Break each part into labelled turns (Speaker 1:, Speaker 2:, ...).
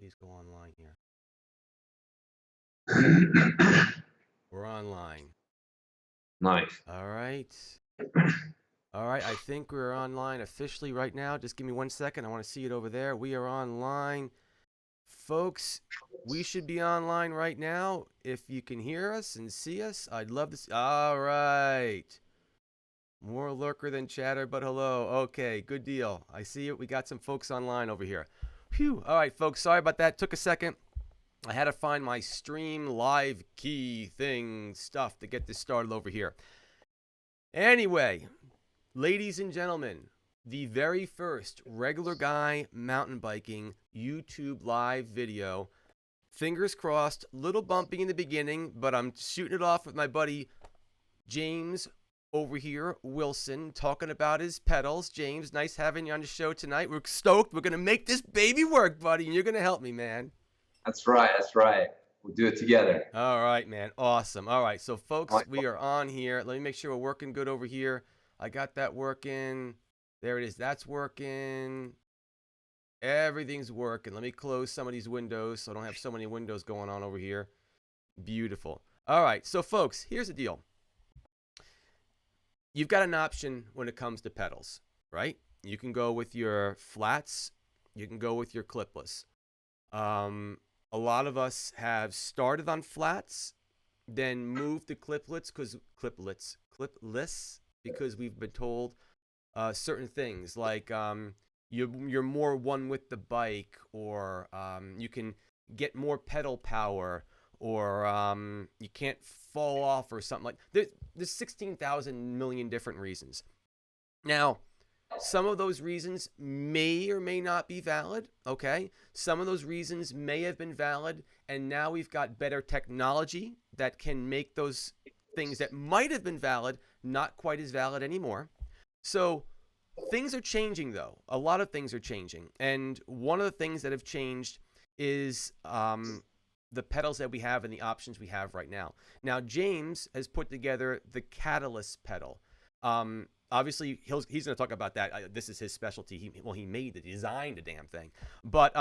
Speaker 1: Please go online here. We're online.
Speaker 2: Nice.
Speaker 1: All right. All right. I think we're online officially right now. Just give me 1 second. I want to see it over there. We are online. Folks, we should be online right now. If you can hear us and see us, I'd love to see. All right. More lurker than chatter, but hello. Okay, good deal. I see it. We got some folks online over here. Phew. All right, folks. Sorry about that. Took a second. I had to find my stream live key thing stuff to get this started over here. Anyway, ladies and gentlemen, the very first regular guy mountain biking YouTube live video. Fingers crossed, little bumpy in the beginning, but I'm shooting it off with my buddy James over here, Wilson, talking about his pedals. James, nice having you on the show tonight. We're stoked. We're going to make this baby work, buddy, and you're going to help me, man.
Speaker 2: That's right. That's right. We'll do it together.
Speaker 1: All right, man. Awesome. All right. So, folks, we are on here. Let me make sure we're working good over here. I got that working. There it is. That's working. Everything's working. Let me close some of these windows so I don't have so many windows going on over here. Beautiful. All right. So, folks, here's the deal. You've got an option when it comes to pedals, right? You can go with your flats. You can go with your clipless. A lot of us have started on flats, then moved to clipless because we've been told certain things like you're more one with the bike, or you can get more pedal power, or you can't fall off or something like that. There's 16,000 million different reasons. Now, some of those reasons may or may not be valid, okay? Some of those reasons may have been valid, and now we've got better technology that can make those things that might have been valid not quite as valid anymore. So things are changing, though. A lot of things are changing. And one of the things that have changed is the pedals that we have and the options we have right now. Now, James has put together the Catalyst pedal. Obviously, he's going to talk about that. This is his specialty. He designed the damn thing. But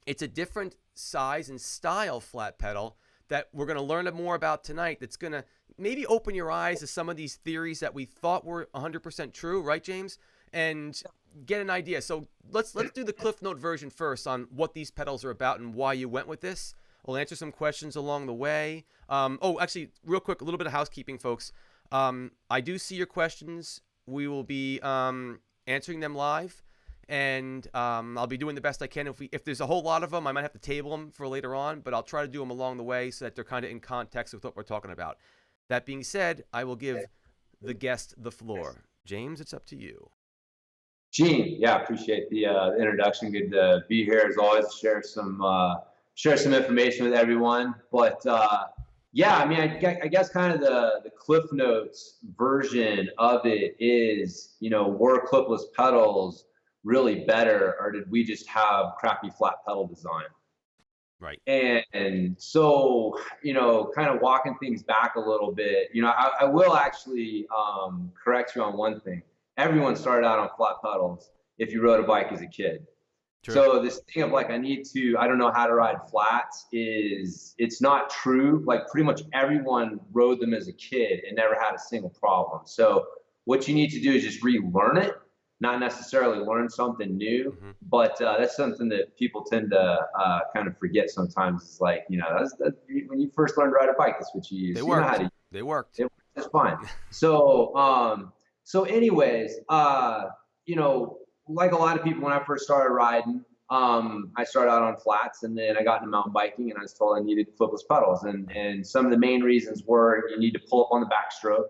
Speaker 1: it's a different size and style flat pedal that we're going to learn more about tonight. That's going to maybe open your eyes to some of these theories that we thought were 100% true, right, James? And get an idea. So let's do the Cliff Note version first on what these pedals are about and why you went with this. We'll answer some questions along the way. Actually, real quick, a little bit of housekeeping, folks. I do see your questions. We will be answering them live, and I'll be doing the best I can. If there's a whole lot of them, I might have to table them for later on, but I'll try to do them along the way so that they're kind of in context with what we're talking about. That being said, I will give the guest the floor. James, it's up to you.
Speaker 2: Gene, yeah, appreciate the introduction. Good to be here as always. Share some information with everyone. But yeah, I mean, I guess kind of the Cliff Notes version of it is, were clipless pedals really better, or did we just have crappy flat pedal design?
Speaker 1: Right.
Speaker 2: And so, kind of walking things back a little bit, I will actually correct you on one thing. Everyone started out on flat pedals if you rode a bike as a kid. True. So this thing of like, I don't know how to ride flats it's not true. Like pretty much everyone rode them as a kid and never had a single problem. So what you need to do is just relearn it, not necessarily learn something new. Mm-hmm. But that's something that people tend to kind of forget sometimes. It's like, that's when you first learned to ride a bike, that's what you used.
Speaker 1: They worked. They worked.
Speaker 2: It's fine. So anyways, like a lot of people, when I first started riding, I started out on flats, and then I got into mountain biking, and I was told I needed clipless pedals. And some of the main reasons were you need to pull up on the backstroke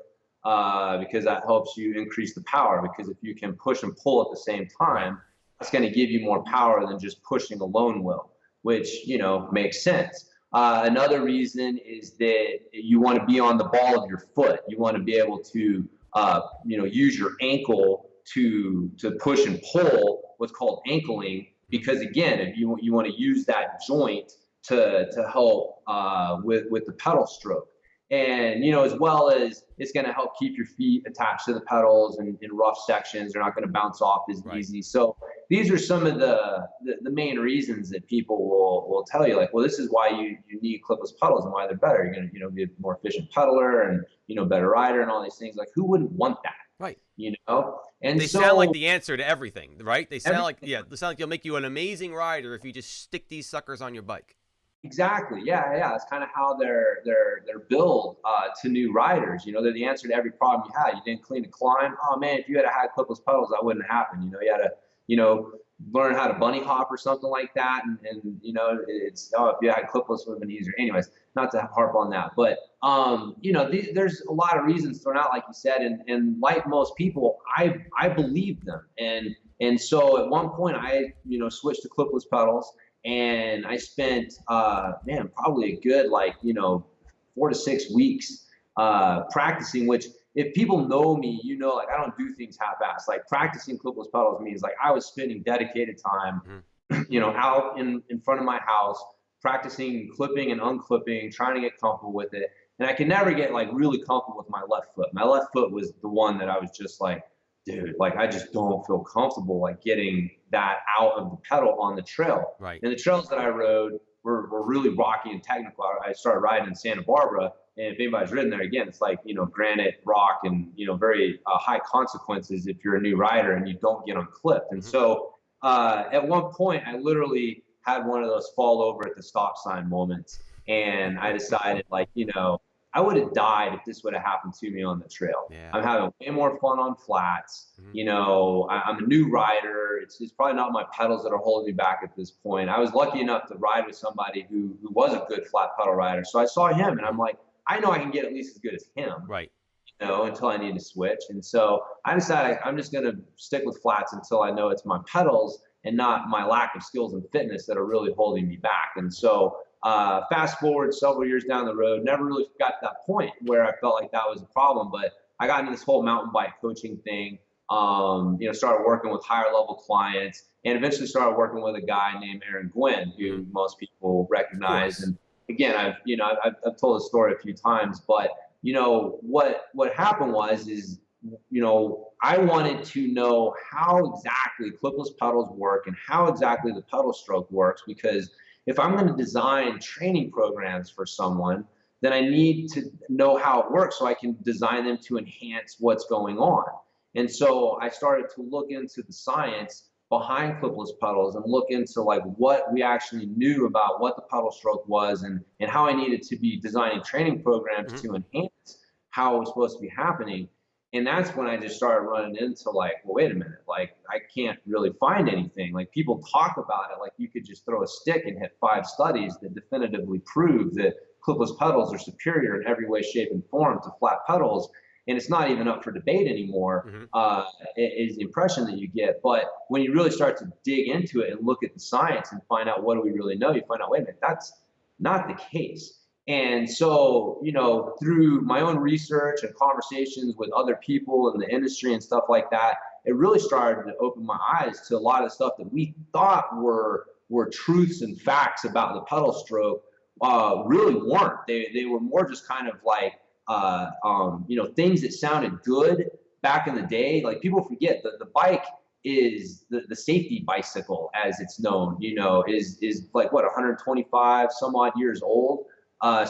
Speaker 2: because that helps you increase the power. Because if you can push and pull at the same time, it's going to give you more power than just pushing alone will, which makes sense. Another reason is that you want to be on the ball of your foot. You want to be able to use your ankle to push and pull, what's called ankling, because again, if you want to use that joint to help with the pedal stroke. And as well as it's going to help keep your feet attached to the pedals in rough sections. They're not going to bounce off as easy. So these are some of the main reasons that people will tell you, like, well, this is why you need clipless pedals and why they're better. You're going to be a more efficient pedaler and, better rider and all these things. Like, who wouldn't want that?
Speaker 1: Right.
Speaker 2: And
Speaker 1: they
Speaker 2: so
Speaker 1: sound like the answer to everything, right? They sound
Speaker 2: everything.
Speaker 1: they sound like they'll make you an amazing rider if you just stick these suckers on your bike.
Speaker 2: Exactly. Yeah. It's kind of how they're billed to new riders. They're the answer to every problem you had. You didn't clean a climb. Oh man, if you had had clipless pedals, that wouldn't happen. You had to, learn how to bunny hop or something like that. And it's if you had clipless, it would have been easier. Anyways, not to harp on that, but there's a lot of reasons thrown out, like you said, and like most people, I believe them. And so at one point I switched to clipless pedals. And I spent, probably a good 4 to 6 weeks practicing, which if people know me, like I don't do things half-assed. Like practicing clipless pedals means like I was spending dedicated time, out in front of my house, practicing clipping and unclipping, trying to get comfortable with it. And I could never get like really comfortable with my left foot. My left foot was the one that I was just like, dude, like I just don't feel comfortable like getting that out of the pedal on the trail.
Speaker 1: Right.
Speaker 2: And the trails that I rode were really rocky and technical. I started riding in Santa Barbara, and if anybody's ridden there, again, it's like granite, rock, and very high consequences if you're a new rider and you don't get unclipped. And so at one point, I literally had one of those fall over at the stop sign moments, and I decided I would have died if this would have happened to me on the trail.
Speaker 1: Yeah.
Speaker 2: I'm having way more fun on flats. I'm a new rider. It's probably not my pedals that are holding me back at this point. I was lucky enough to ride with somebody who was a good flat pedal rider. So I saw him and I'm like, I know I can get at least as good as him.
Speaker 1: Right.
Speaker 2: Until I need to switch. And so I decided I'm just going to stick with flats until I know it's my pedals and not my lack of skills and fitness that are really holding me back. And so fast forward several years down the road, never really got to that point where I felt like that was a problem, but I got into this whole mountain bike coaching thing, started working with higher level clients and eventually started working with a guy named Aaron Gwynn, who most people recognize. And again, I've told this story a few times, but what happened is I wanted to know how exactly clipless pedals work and how exactly the pedal stroke works, because if I'm going to design training programs for someone, then I need to know how it works so I can design them to enhance what's going on. And so I started to look into the science behind clipless pedals and look into like what we actually knew about what the pedal stroke was and how I needed to be designing training programs to enhance how it was supposed to be happening. And that's when I just started running into like, well, wait a minute, like I can't really find anything. Like people talk about it like you could just throw a stick and hit 5 studies that definitively prove that clipless pedals are superior in every way, shape, and form to flat pedals. And it's not even up for debate anymore, is the impression that you get. But when you really start to dig into it and look at the science and find out what do we really know, you find out, wait a minute, that's not the case. And so, through my own research and conversations with other people in the industry and stuff like that, it really started to open my eyes to a lot of the stuff that we thought were truths and facts about the pedal stroke really weren't. They were more just kind of like, things that sounded good back in the day. Like people forget that the bike is the safety bicycle, as it's known, is like what, 125 some odd years old.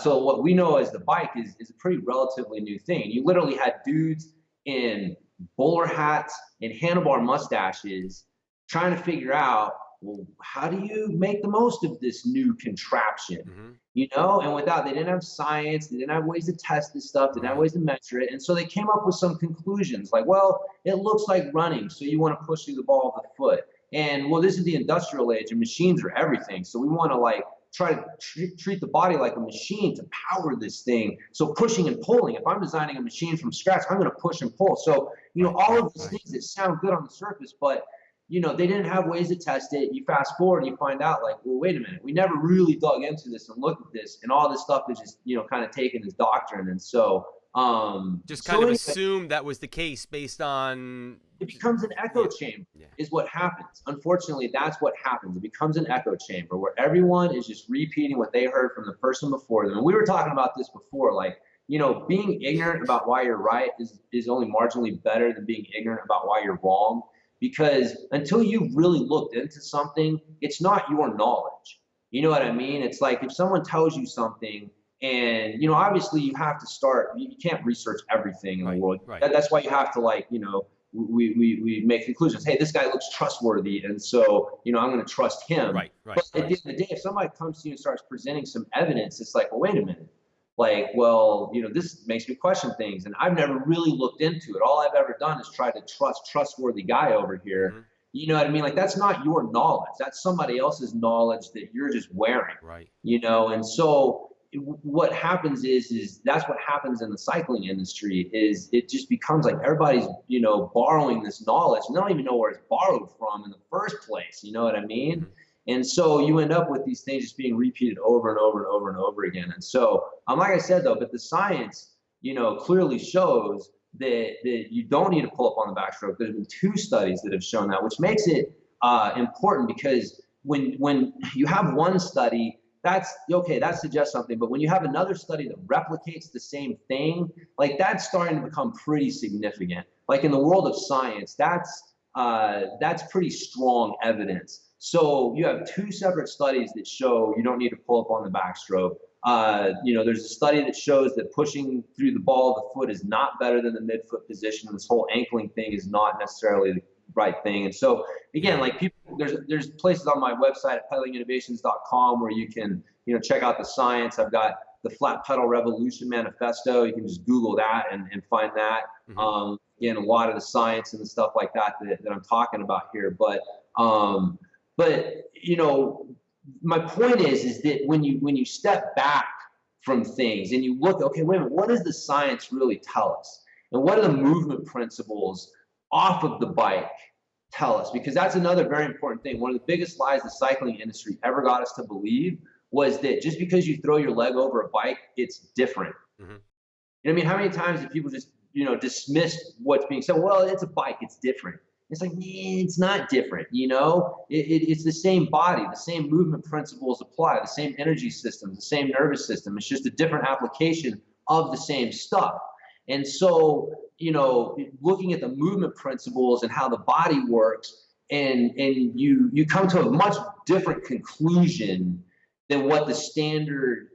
Speaker 2: So what we know as the bike is a pretty relatively new thing. You literally had dudes in bowler hats and handlebar mustaches trying to figure out, well, how do you make the most of this new contraption? And without, they didn't have science, they didn't have ways to test this stuff, they didn't have ways to measure it. And so they came up with some conclusions like, well, it looks like running, so you want to push through the ball of the foot. And well, this is the industrial age and machines are everything. So we want to like try to treat the body like a machine to power this thing. So pushing and pulling, if I'm designing a machine from scratch, I'm going to push and pull. So, all of these things that sound good on the surface, but they didn't have ways to test it. You fast forward and you find out like, well, wait a minute, we never really dug into this and looked at this, and all this stuff is just, kind of taken as doctrine. And so,
Speaker 1: assumed that was the case based on.
Speaker 2: It becomes an echo chamber is what happens. Unfortunately, that's what happens. It becomes an echo chamber where everyone is just repeating what they heard from the person before them. And we were talking about this before, like, being ignorant about why you're right is only marginally better than being ignorant about why you're wrong. because until you've really looked into something, it's not your knowledge. You know what I mean? It's like if someone tells you something, and obviously you have to start. You can't research everything in the
Speaker 1: Right.
Speaker 2: world.
Speaker 1: Right.
Speaker 2: That's why you have to, like, we make conclusions. Hey, this guy looks trustworthy, and so I'm going to trust him.
Speaker 1: Right. Right.
Speaker 2: But at the end of the day, if somebody comes to you and starts presenting some evidence, it's like, well, wait a minute. Like, well, this makes me question things, and I've never really looked into it. All I've ever done is try to trust trustworthy guy over here.
Speaker 1: Mm-hmm.
Speaker 2: You know what I mean? Like, that's not your knowledge. That's somebody else's knowledge that you're just wearing.
Speaker 1: Right.
Speaker 2: And so what happens is that's what happens in the cycling industry. Is it just becomes like everybody's borrowing this knowledge, and they don't even know where it's borrowed from in the first place. You know what I mean?
Speaker 1: Mm-hmm.
Speaker 2: And so you end up with these things just being repeated over and over and over and over again. And so, like I said, though, but the science, clearly shows that you don't need to pull up on the backstroke. There's been 2 studies that have shown that, which makes it important, because when you have one study, that's okay, that suggests something. But when you have another study that replicates the same thing, like, that's starting to become pretty significant. Like, in the world of science, that's pretty strong evidence. So you have 2 separate studies that show you don't need to pull up on the backstroke. There's a study that shows that pushing through the ball of the foot is not better than the midfoot position. This whole ankling thing is not necessarily the right thing. And so, again, like, people, there's places on my website at pedalinginnovations.com where you can check out the science. I've got the Flat Pedal Revolution Manifesto. You can just Google that and find that.
Speaker 1: Mm-hmm.
Speaker 2: Again, a lot of the science and the stuff like that I'm talking about here. But my point is that when you step back from things and you look, okay, wait a minute, what does the science really tell us? And what are the movement principles off of the bike tell us? Because that's another very important thing. One of the biggest lies the cycling industry ever got us to believe was that just because you throw your leg over a bike, it's different.
Speaker 1: Mm-hmm.
Speaker 2: I mean, how many times do people just dismiss what's being said? Well, it's a bike, it's different. It's like, it's not different. It's the same body, the same movement principles apply, the same energy systems, the same nervous system. It's just a different application of the same stuff. And so, looking at the movement principles and how the body works, and you come to a much different conclusion than what the standard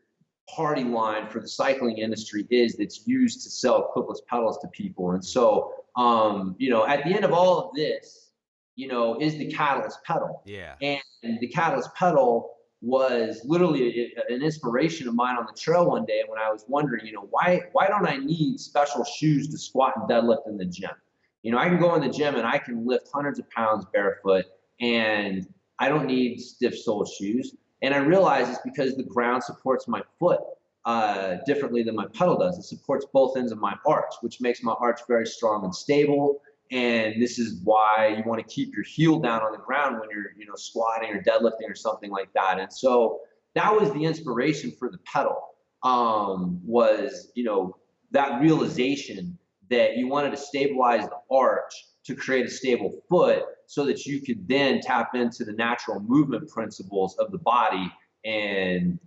Speaker 2: party line for the cycling industry is that's used to sell clipless pedals to people. And so, at the end of all of this, is the Catalyst pedal.
Speaker 1: Yeah.
Speaker 2: And the Catalyst pedal was literally an inspiration of mine on the trail one day when I was wondering, why don't I need special shoes to squat and deadlift in the gym? I can go in the gym and I can lift hundreds of pounds barefoot, and I don't need stiff sole shoes. And I realized it's because the ground supports my foot differently than my pedal does. It supports both ends of my arch, which makes my arch very strong and stable. And this is why you want to keep your heel down on the ground when you're, squatting or deadlifting or something like that. And so that was the inspiration for the pedal, was, that realization that you wanted to stabilize the arch to create a stable foot so that you could then tap into the natural movement principles of the body and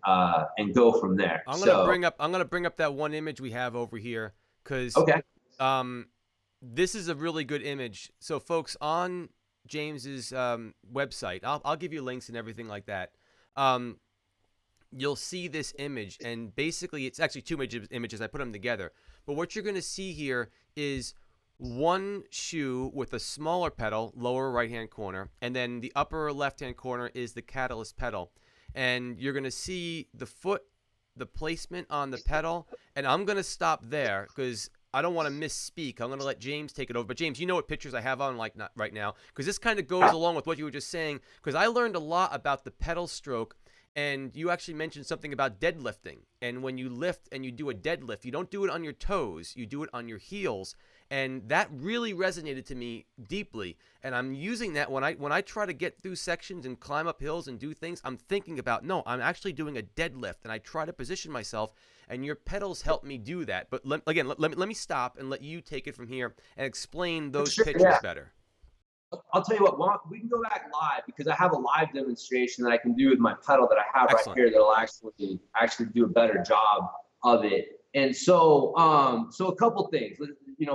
Speaker 2: go from there.
Speaker 1: I'm gonna bring up that one image we have over here, because
Speaker 2: okay.
Speaker 1: This is a really good image. So folks, on James's website, I'll give you links and everything like that. You'll see this image, and basically it's actually 2 images. I put them together. But what you're gonna see here is one shoe with a smaller pedal, lower right-hand corner, and then the upper left-hand corner is the Catalyst pedal. And you're going to see the foot, the placement on the pedal, and I'm going to stop there because I don't want to misspeak. I'm going to let James take it over. But James, you know what pictures I have on right now, because this kind of goes along with what you were just saying, because I learned a lot about the pedal stroke. And you actually mentioned something about deadlifting. And when you lift and you do a deadlift, you don't do it on your toes, you do it on your heels. And that really resonated to me deeply. And I'm using that when I try to get through sections and climb up hills and do things. I'm thinking about, no, I'm actually doing a deadlift, and I try to position myself, and your pedals help me do that. But let me stop and let you take it from here and explain those pictures better.
Speaker 2: I'll tell you what, we can go back live, because I have a live demonstration that I can do with my pedal that I have right here that'll actually do a better job of it. And so, so a couple things,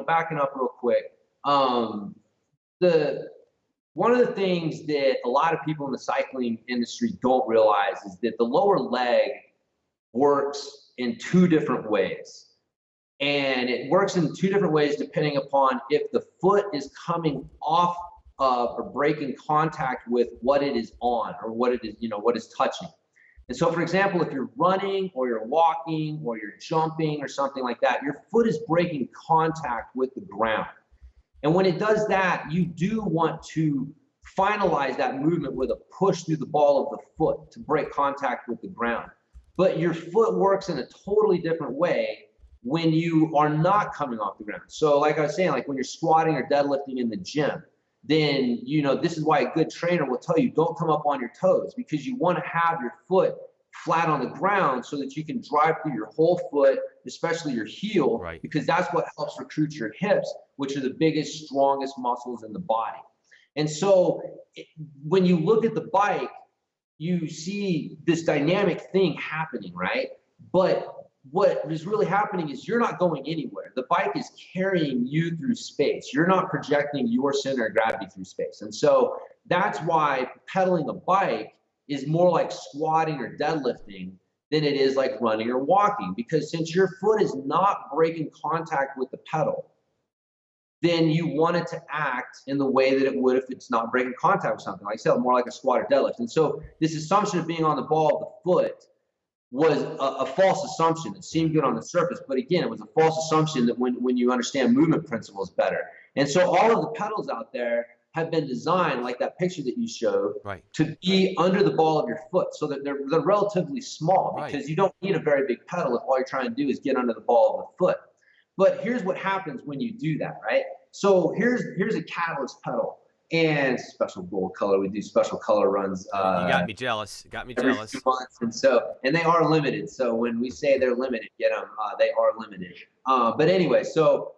Speaker 2: backing up real quick. The One of the things that a lot of people in the cycling industry don't realize is that the lower leg works in two different ways. And it works in two different ways depending upon if the foot is coming off of or breaking contact with what it is on, or what it is, what is touching. And so, for example, if you're running or you're walking or you're jumping or something like that, your foot is breaking contact with the ground. And when it does that, you do want to finalize that movement with a push through the ball of the foot to break contact with the ground. But your foot works in a totally different way when you are not coming off the ground. So like I was saying, like when you're squatting or deadlifting in the gym, then, this is why a good trainer will tell you, don't come up on your toes, because you want to have your foot flat on the ground so that you can drive through your whole foot, especially your heel,
Speaker 1: Right.
Speaker 2: because that's what helps recruit your hips, which are the biggest, strongest muscles in the body. And so when you look at the bike, you see this dynamic thing happening, right? But what is really happening is you're not going anywhere. The bike is carrying you through space. You're not projecting your center of gravity through space. And so that's why pedaling a bike is more like squatting or deadlifting than it is like running or walking, because since your foot is not breaking contact with the pedal, then you want it to act in the way that it would if it's not breaking contact with something. Like I said, more like a squat or deadlift. And so this assumption of being on the ball of the foot was a false assumption. It seemed good on the surface, but again, it was a false assumption that when you understand movement principles better. And so all of the pedals out there have been designed, like that picture that you showed,
Speaker 1: Right.
Speaker 2: to be under the ball of your foot, so that they're relatively small, because
Speaker 1: Right.
Speaker 2: you don't need a very big pedal if all you're trying to do is get under the ball of the foot. But here's what happens when you do that, right? So here's a Catalyst pedal, and special gold color. We do special color runs.
Speaker 1: You got me jealous.
Speaker 2: Every few months, and they are limited. So when we say they're limited, get them. They are limited. But anyway, so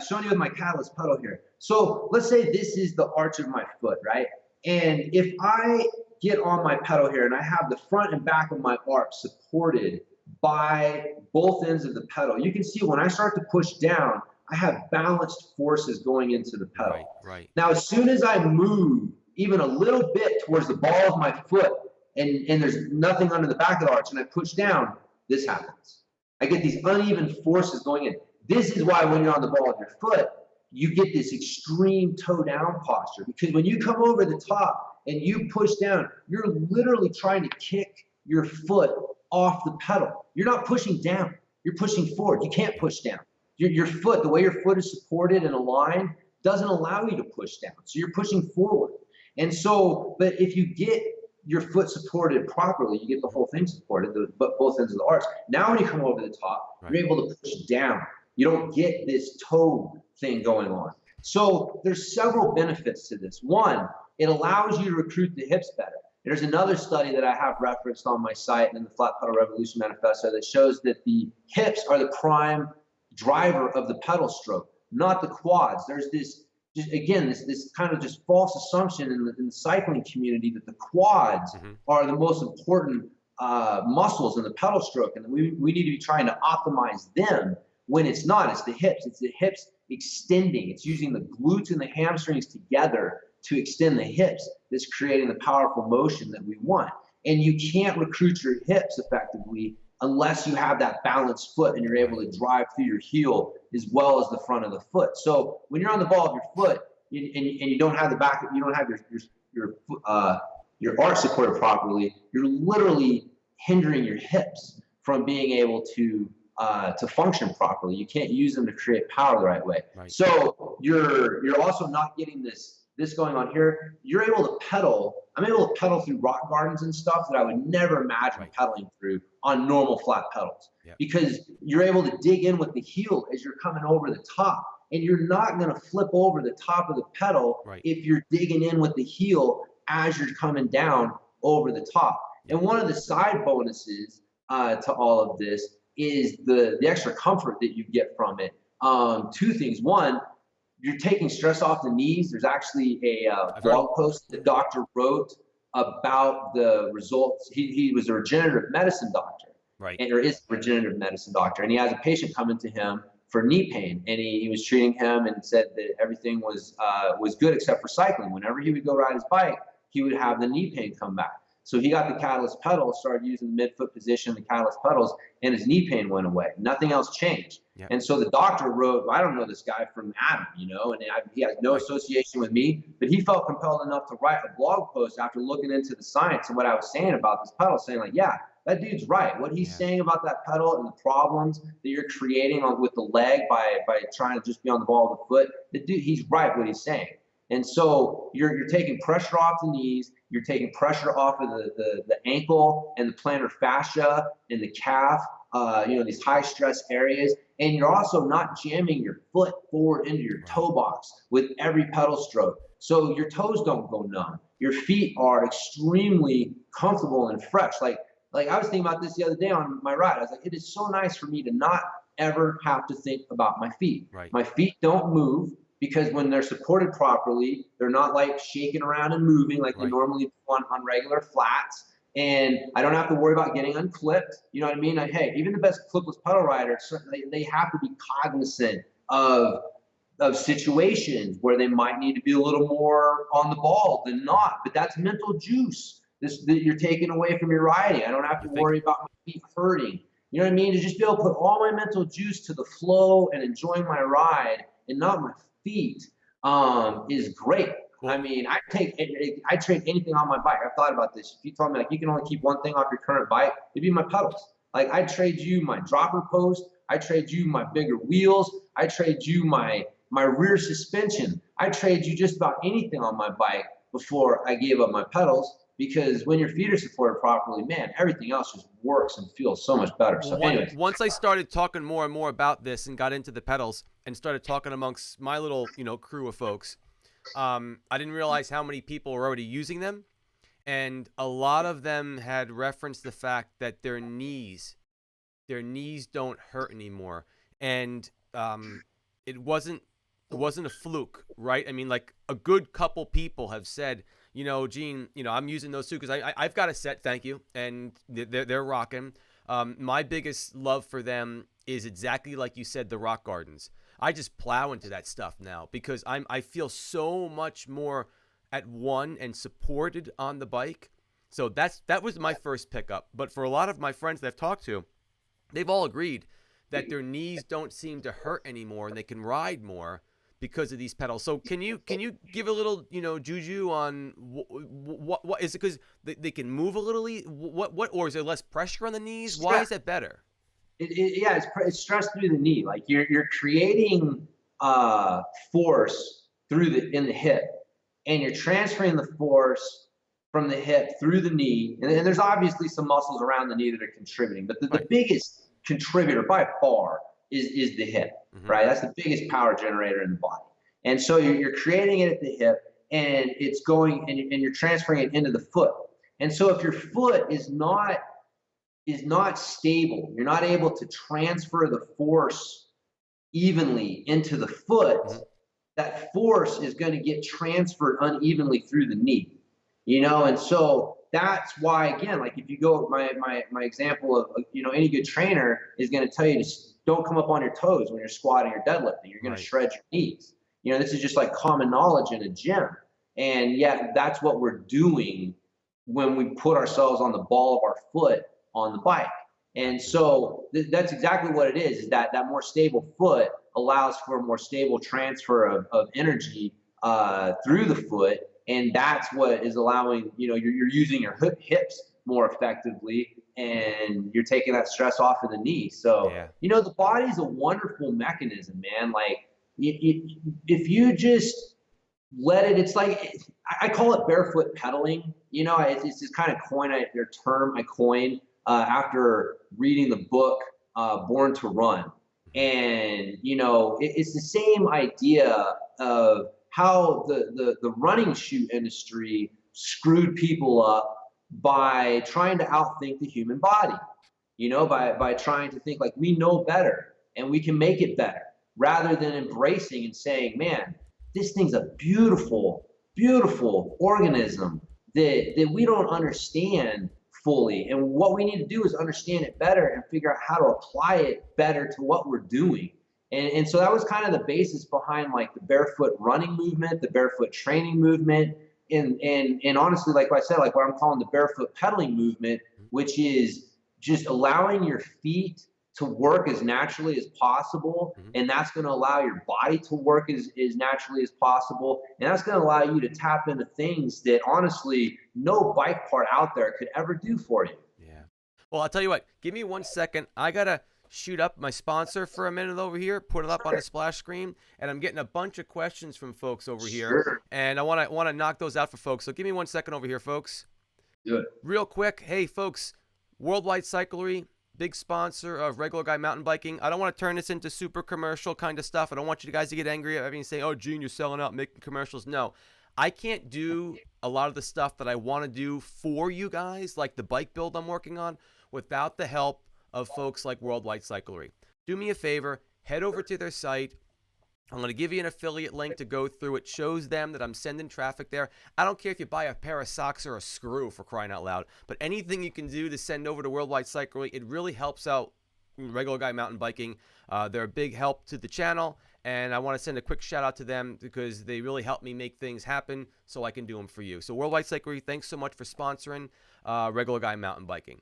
Speaker 2: showing you with my Catalyst pedal here. So let's say this is the arch of my foot, right? And if I get on my pedal here and I have the front and back of my arch supported by both ends of the pedal, you can see when I start to push down, I have balanced forces going into the pedal.
Speaker 1: Right. Right.
Speaker 2: Now, as soon as I move even a little bit towards the ball of my foot, and there's nothing under the back of the arch, and I push down, this happens. I get these uneven forces going in. This is why when you're on the ball of your foot, you get this extreme toe down posture, because when you come over the top and you push down, you're literally trying to kick your foot off the pedal. You're not pushing down, you're pushing forward. You can't push down. Your foot, the way your foot is supported and aligned, doesn't allow you to push down. So you're pushing forward. And so, but if you get your foot supported properly, you get the whole thing supported, both ends of the arch. Now when you come over the top,
Speaker 1: Right.
Speaker 2: you're able to push down. You don't get this toe thing going on. So there's several benefits to this. One, it allows you to recruit the hips better. There's another study that I have referenced on my site and in the Flat Pedal Revolution Manifesto that shows that the hips are the prime driver of the pedal stroke, not the quads. There's this, just again, this kind of just false assumption in the cycling community that the quads are the most important muscles in the pedal stroke, and we need to be trying to optimize them, when it's not. It's the hips. It's the hips extending. It's using the glutes and the hamstrings together to extend the hips that's creating the powerful motion that we want. And you can't recruit your hips effectively unless you have that balanced foot and you're able to drive through your heel as well as the front of the foot. So when you're on the ball of your foot and you don't have the back, you don't have your arch supported properly, you're literally hindering your hips from being able to function properly. You can't use them to create power the right way.
Speaker 1: Right.
Speaker 2: So you're also not getting this going on here. You're able to pedal. I'm able to pedal through rock gardens and stuff that I would never imagine pedaling through on normal flat pedals, because you're able to dig in with the heel as you're coming over the top, and you're not going to flip over the top of the pedal if you're digging in with the heel as you're coming down over the top. And one of the side bonuses to all of this is the extra comfort that you get from it. Two things. One, you're taking stress off the knees. There's actually a blog post the doctor wrote about the results. He was a regenerative medicine doctor, or is a regenerative medicine doctor, and he has a patient coming to him for knee pain, and he was treating him and said that everything was good except for cycling. Whenever he would go ride his bike, he would have the knee pain come back. So he got the Catalyst pedals, started using the midfoot position, the Catalyst pedals, and his knee pain went away. Nothing else changed. Yep. And so the doctor wrote, I don't know this guy from Adam, you know, and he has no association with me, but he felt compelled enough to write a blog post after looking into the science and what I was saying about this pedal, saying like, yeah, that dude's right. What he's saying about that pedal and the problems that you're creating with the leg by trying to just be on the ball of the foot, the dude, he's right what he's saying. And so you're taking pressure off the knees, you're taking pressure off of the ankle and the plantar fascia and the calf, you know, these high stress areas. And you're also not jamming your foot forward into your toe box with every pedal stroke. So your toes don't go numb. Your feet are extremely comfortable and fresh. Like I was thinking about this the other day on my ride. I was like, it is so nice for me to not ever have to think about my feet. Right. My feet don't move, because when they're supported properly, they're not like shaking around and moving like they normally do on regular flats. And I don't have to worry about getting unclipped. You know what I mean? Like, hey, even the best clipless pedal riders, they have to be cognizant of situations where they might need to be a little more on the ball than not. But that's mental juice that you're taking away from your riding. I don't have to worry about my feet hurting. You know what I mean? To just be able to put all my mental juice to the flow and enjoying my ride and not my feet is great. Cool. I mean, I trade anything on my bike. I've thought about this. If you told me like you can only keep one thing off your current bike, it'd be my pedals. Like I'd trade you my dropper post, I trade you my bigger wheels, I trade you my rear suspension. I trade you just about anything on my bike before I gave up my pedals, because when your feet are supported properly, man, everything else just works and feels so much better. So anyways.
Speaker 1: Once I started talking more and more about this and got into the pedals and started talking amongst my little, you know, crew of folks, I didn't realize how many people were already using them. And a lot of them had referenced the fact that their knees don't hurt anymore. And it wasn't a fluke, right? I mean, like a good couple people have said, you know, Gene, you know, I'm using those too because I've got a set, thank you, and they're rocking. My biggest love for them is exactly like you said, the rock gardens. I just plow into that stuff now because I feel so much more at one and supported on the bike. So that was my first pickup. But for a lot of my friends that I've talked to, they've all agreed that their knees don't seem to hurt anymore and they can ride more because of these pedals. So can you give a little, you know, juju on what is it? Because they can move a little, what or is there less pressure on the knees? Why is that better?
Speaker 2: It's stress through the knee. Like you're creating force in the hip, and you're transferring the force from the hip through the knee. And there's obviously some muscles around the knee that are contributing, but the biggest contributor by far is the hip, right? That's the biggest power generator in the body. And so you're creating it at the hip, and it's going, and you're transferring it into the foot. And so if your foot is not stable, you're not able to transfer the force evenly into the foot, that force is going to get transferred unevenly through the knee, you know? And so that's why, again, like if you go, my example of, you know, any good trainer is going to tell you to don't come up on your toes when you're squatting or deadlifting. You're going to shred your knees. You know, this is just like common knowledge in a gym. And yet that's what we're doing when we put ourselves on the ball of our foot on the bike. And so that's exactly what it is that more stable foot allows for a more stable transfer of energy through the foot. And that's what is allowing, you know, you're using your hips more effectively, and you're taking that stress off of the knee. So, you know, the body's a wonderful mechanism, man. Like if you just let it, it's like, I call it barefoot pedaling. You know, it's this kind of term I coined after reading the book Born to Run. And, you know, it's the same idea of how the running shoe industry screwed people up by trying to outthink the human body, you know, by trying to think like we know better and we can make it better, rather than embracing and saying, man, this thing's a beautiful, beautiful organism that we don't understand fully. And what we need to do is understand it better and figure out how to apply it better to what we're doing. And so that was kind of the basis behind like the barefoot running movement, the barefoot training movement, and honestly, like I said, like what I'm calling the barefoot pedaling movement, which is just allowing your feet to work as naturally as possible. And that's going to allow your body to work as naturally as possible. And that's going to allow you to tap into things that honestly no bike part out there could ever do for you.
Speaker 1: Yeah. Well, I'll tell you what, give me 1 second. I got to shoot up my sponsor for a minute over here, put it up on the splash screen, and I'm getting a bunch of questions from folks over here. And I want to knock those out for folks. So give me 1 second over here, folks.
Speaker 2: Do it.
Speaker 1: Real quick. Hey, folks, WorldWide Cyclery, big sponsor of Regular Guy Mountain Biking. I don't want to turn this into super commercial kind of stuff. I don't want you guys to get angry at me and say, oh, Gene, you're selling out, making commercials. No, I can't do a lot of the stuff that I want to do for you guys, like the bike build I'm working on, without the help of folks like WorldWide Cyclery. Do me a favor, head over to their site. I'm going to give you an affiliate link to go through. It shows them that I'm sending traffic there. I don't care if you buy a pair of socks or a screw, for crying out loud, but anything you can do to send over to WorldWide Cyclery, it really helps out Regular Guy Mountain Biking. They're a big help to the channel, and I want to send a quick shout out to them because they really help me make things happen so I can do them for you. So WorldWide Cyclery, thanks so much for sponsoring Regular Guy Mountain Biking.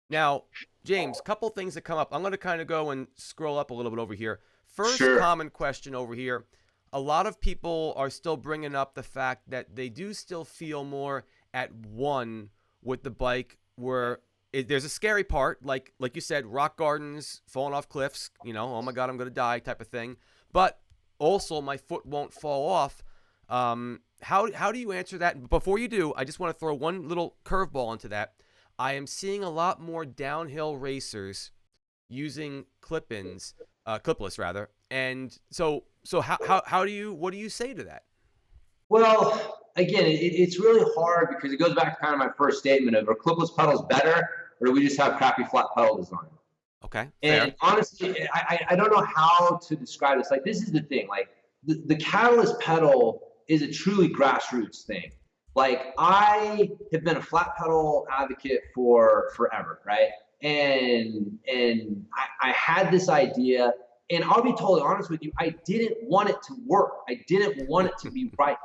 Speaker 1: Now, James, couple things that come up. I'm going to kind of go and scroll up a little bit over here. First common question over here. A lot of people are still bringing up the fact that they do still feel more at one with the bike, where there's a scary part, like you said, rock gardens, falling off cliffs, you know, oh my God, I'm going to die type of thing. But also my foot won't fall off. How do you answer that? Before you do, I just want to throw one little curveball into that. I am seeing a lot more downhill racers using clip-ins, clipless rather. And so what do you say to that?
Speaker 2: Well, again, it's really hard because it goes back to kind of my first statement of, are clipless pedals better, or do we just have crappy flat pedal design?
Speaker 1: Okay.
Speaker 2: And
Speaker 1: fair.
Speaker 2: honestly, I don't know how to describe this. Like, this is the thing. Like, the Catalyst pedal is a truly grassroots thing. Like, I have been a flat pedal advocate for forever, right? And I had this idea, and I'll be totally honest with you, I didn't want it to work. I didn't want it to be right.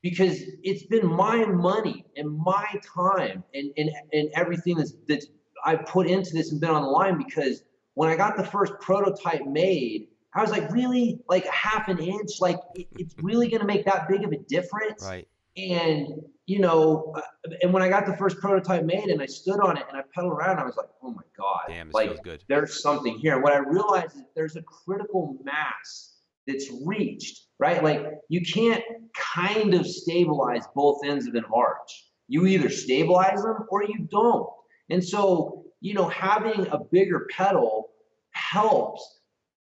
Speaker 2: Because it's been my money and my time and everything that's I've put into this and been on the line, because when I got the first prototype made, I was like, really? Like a half an inch? Like, it's really going to make that big of a difference?
Speaker 1: Right.
Speaker 2: And, you know, and when I got the first prototype made and I stood on it and I pedaled around, I was like, oh my God,
Speaker 1: damn, it
Speaker 2: like,
Speaker 1: feels good.
Speaker 2: There's something here. And what I realized is there's a critical mass that's reached, right? Like, you can't kind of stabilize both ends of an arch. You either stabilize them or you don't. And so, you know, having a bigger pedal helps,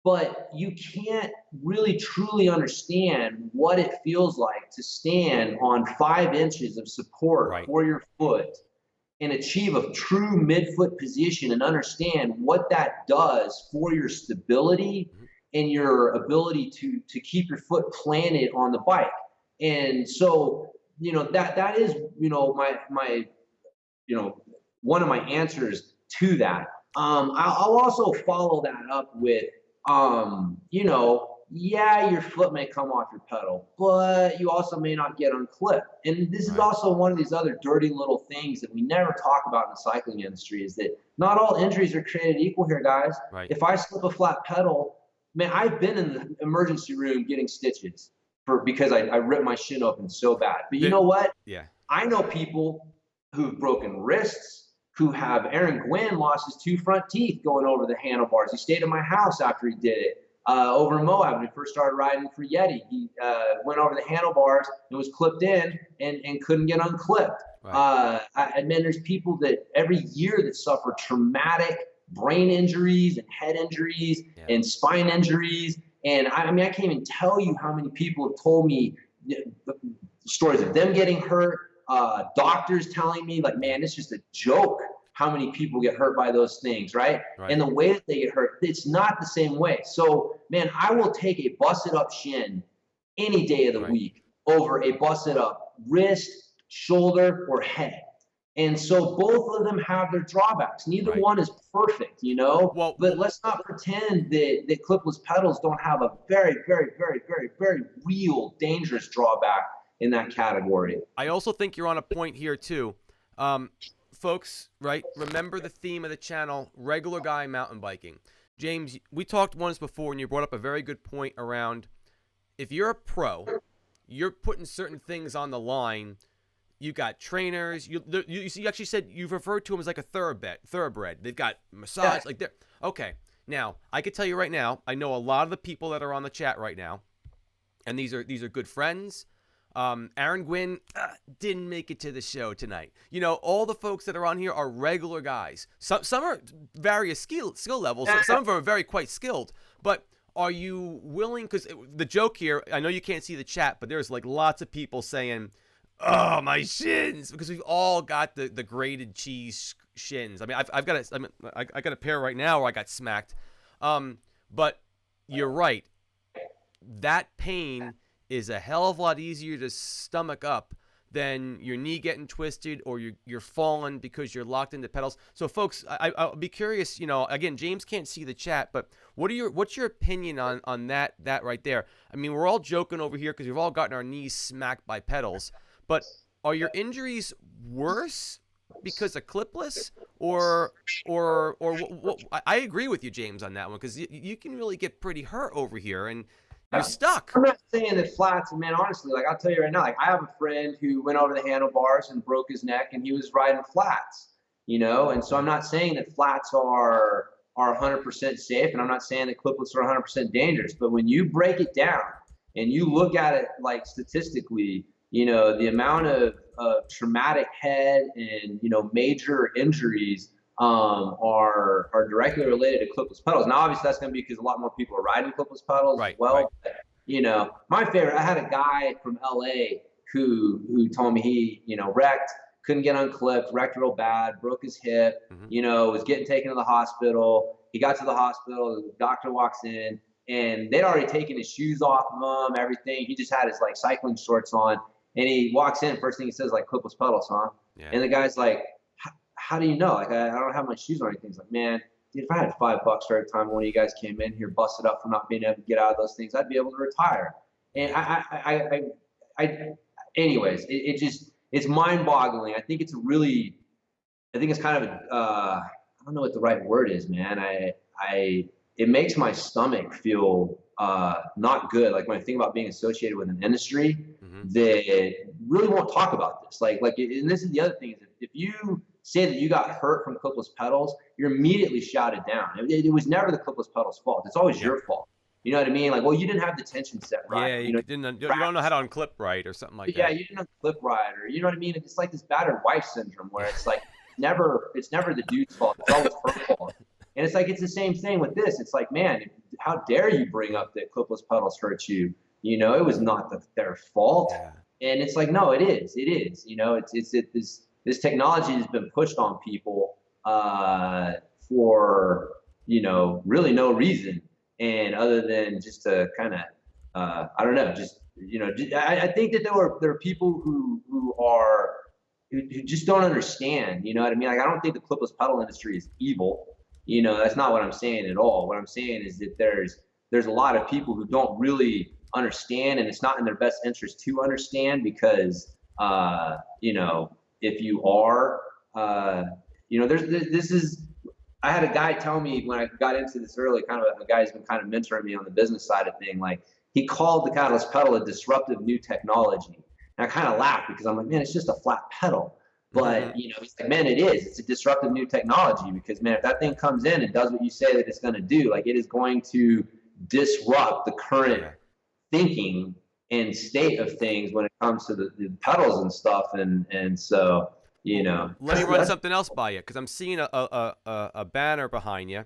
Speaker 2: but you can't really truly understand what it feels like to stand on 5 inches of support for your foot and achieve a true midfoot position and understand what that does for your stability and your ability to keep your foot planted on the bike. And so, you know, that is, you know, my you know, one of my answers to that. I'll also follow that up with, you know, yeah, your foot may come off your pedal, but you also may not get unclipped. And this is also one of these other dirty little things that we never talk about in the cycling industry, is that not all injuries are created equal here, guys. If I slip a flat pedal, man, I've been in the emergency room getting stitches because I ripped my shin open so bad. But you know what?
Speaker 1: Yeah.
Speaker 2: I know people who've broken wrists, who have. Aaron Gwynn lost his 2 front teeth going over the handlebars. He stayed at my house after he did it. Over in Moab, when he first started riding for Yeti, he went over the handlebars and was clipped in and couldn't get unclipped. And then there's people that every year that suffer traumatic brain injuries and head injuries and spine injuries. And I mean, I can't even tell you how many people have told me stories of them getting hurt. Doctors telling me, like, man, it's just a joke how many people get hurt by those things, right? And the way that they get hurt, it's not the same way. So, man, I will take a busted up shin any day of the week over a busted up wrist, shoulder, or head. And so both of them have their drawbacks. Neither
Speaker 1: Right.
Speaker 2: one is perfect, you know.
Speaker 1: Well,
Speaker 2: But let's not pretend that clipless pedals don't have a very, very, very, very, very real dangerous drawback in that category.
Speaker 1: I also think you're on a point here too. Um, Folks, right? Remember the theme of the channel, regular guy mountain biking. James, we talked once before and you brought up a very good point around if you're a pro, you're putting certain things on the line. You got trainers. You actually said you've referred to them as like a thoroughbred. They've got massage. Like they're okay. Now I could tell you right now. I know a lot of the people that are on the chat right now, and these are good friends. Aaron Gwynn didn't make it to the show tonight. You know, all the folks that are on here are regular guys. Some are various skill levels. Some of them are very quite skilled. But are you willing? Because the joke here, I know you can't see the chat, but there's like lots of people saying, "Oh, my shins," because we've all got the grated cheese shins. I mean, I've got I got a pair right now where I got smacked. But you're right. That pain is a hell of a lot easier to stomach up than your knee getting twisted or you're falling because you're locked into pedals. So folks, I'll be curious, you know, again, James can't see the chat, but what's your opinion on that right there? I mean, we're all joking over here because we've all gotten our knees smacked by pedals, but are your injuries worse because of clipless or what? I agree with you, James, on that one, because you can really get pretty hurt over here and you're stuck.
Speaker 2: I'm not saying that flats, man, honestly, like I'll tell you right now, like I have a friend who went over the handlebars and broke his neck and he was riding flats, you know? And so I'm not saying that flats are 100% safe, and I'm not saying that clipless are 100% dangerous, but when you break it down and you look at it like statistically, you know, the amount of traumatic head and, you know, major injuries are directly related to clipless pedals. Now, obviously, that's going to be because a lot more people are riding clipless pedals as well.
Speaker 1: Right.
Speaker 2: But, you know, my favorite, I had a guy from LA who told me he, you know, wrecked, couldn't get unclipped, wrecked real bad, broke his hip, you know, was getting taken to the hospital. He got to the hospital, the doctor walks in, and they'd already taken his shoes off of him, everything. He just had his like cycling shorts on, and he walks in. First thing he says, like, clipless pedals, huh?
Speaker 1: Yeah.
Speaker 2: And the guy's like, how do you know? Like, I don't have my shoes on or anything. He's like, man, dude, if I had $5 for every time one of you guys came in here, busted up for not being able to get out of those things, I'd be able to retire. And anyways, it's mind boggling. I think it's kind of, I don't know what the right word is, man. It makes my stomach feel not good. Like when I think about being associated with an industry that really won't talk about this. And this is the other thing is if you say that you got hurt from clipless pedals, you're immediately shouted down. It was never the clipless pedals' fault. It's always your fault. You know what I mean? Like, well, you didn't have the tension set right.
Speaker 1: Yeah, you don't know how to unclip right or something like that.
Speaker 2: Yeah, you didn't have the clip right, or you know what I mean? It's like this battered wife syndrome where it's like it's never the dude's fault. It's always her fault. And it's like it's the same thing with this. It's like, man, how dare you bring up that clipless pedals hurt you? You know, it was not their fault.
Speaker 1: Yeah.
Speaker 2: And it's like, no, it is. It is. You know, this technology has been pushed on people for, you know, really no reason. And other than just to kind of, I don't know, just, you know, I think that there are people who just don't understand, you know what I mean? Like, I don't think the clipless pedal industry is evil. You know, that's not what I'm saying at all. What I'm saying is that there's a lot of people who don't really understand, and it's not in their best interest to understand because, you know, if you are, you know, I had a guy tell me when I got into this early, kind of a guy who's been kind of mentoring me on the business side of thing. Like, he called the catalyst pedal a disruptive new technology. And I kind of laughed because I'm like, man, it's just a flat pedal. But, you know, he's like, man, it is. It's a disruptive new technology because, man, if that thing comes in and does what you say that it's going to do, like, it is going to disrupt the current thinking and state of things when it comes to the pedals and stuff. And so, you know.
Speaker 1: Let me run something else by you because I'm seeing a banner behind you.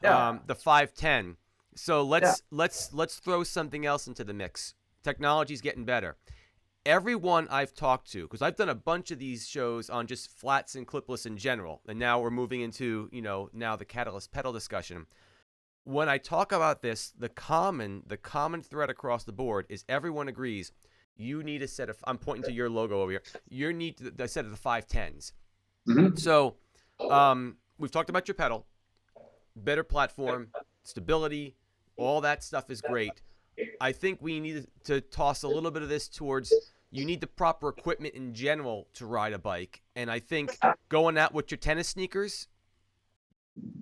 Speaker 2: Yeah.
Speaker 1: The 510. So let's throw something else into the mix. Technology's getting better. Everyone I've talked to, because I've done a bunch of these shows on just flats and clipless in general, and now we're moving into, you know, now the catalyst pedal discussion. When I talk about this, the common thread across the board is everyone agrees you need a set of, I'm pointing to your logo over here, you need a set of the 510s.
Speaker 2: Mm-hmm.
Speaker 1: So, we've talked about your pedal, better platform, stability, all that stuff is great. I think we need to toss a little bit of this towards you need the proper equipment in general to ride a bike. And I think going out with your tennis sneakers,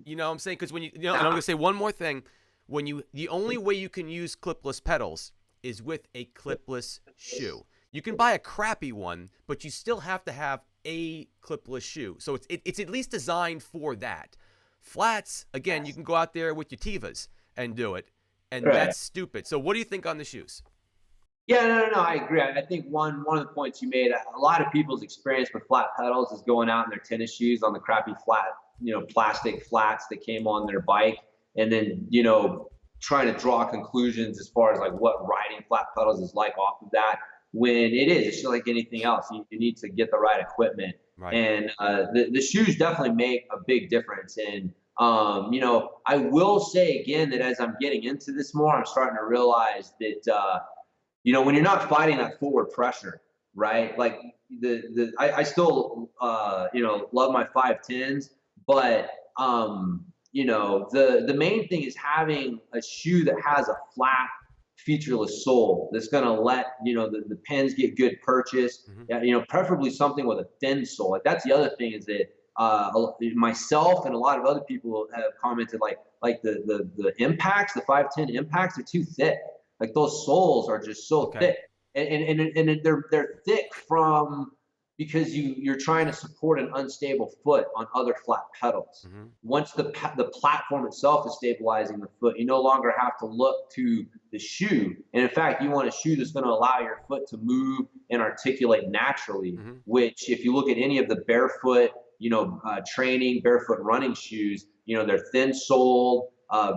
Speaker 1: you know what I'm saying? Because when and I'm going to say one more thing. The only way you can use clipless pedals is with a clipless shoe. You can buy a crappy one, but you still have to have a clipless shoe. So it's at least designed for that. Flats, again, you can go out there with your Tivas and do it, and
Speaker 2: Right.
Speaker 1: that's stupid. So what do you think on the shoes?
Speaker 2: Yeah, no, I agree. I think one of the points you made, a lot of people's experience with flat pedals is going out in their tennis shoes on the crappy flat, plastic flats that came on their bike, and then, trying to draw conclusions as far as like what riding flat pedals is like off of that. When it's just like anything else. You need to get the right equipment,
Speaker 1: Right.
Speaker 2: and the shoes definitely make a big difference. And I will say again that as I'm getting into this more, I'm starting to realize that. When you're not fighting that forward pressure, right? Like I still love my 510s, but the main thing is having a shoe that has a flat featureless sole that's going to let the pins get good purchase. Preferably something with a thin sole. Like that's the other thing is that myself and a lot of other people have commented like the impacts, the 510 impacts are too thick. Like those soles are just so thick, and they're thick because you're trying to support an unstable foot on other flat pedals. Once the platform itself is stabilizing the foot, you no longer have to look to the shoe. And in fact, you want a shoe that's going to allow your foot to move and articulate naturally. Which, if you look at any of the barefoot, training barefoot running shoes, they're thin soled,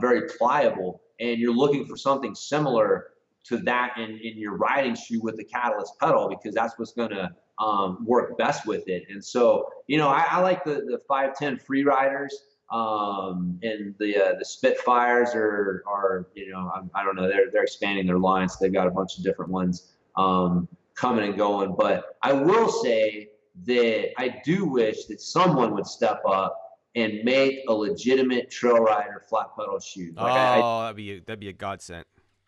Speaker 2: very pliable. And you're looking for something similar to that in your riding shoe with the catalyst pedal, because that's what's going to work best with it. And so, I like the 510 free riders, and the Spitfires are I don't know, they're expanding their line, so they've got a bunch of different ones coming and going. But I will say that I do wish that someone would step up and make a legitimate trail rider flat pedal shoe.
Speaker 1: That'd be a godsend.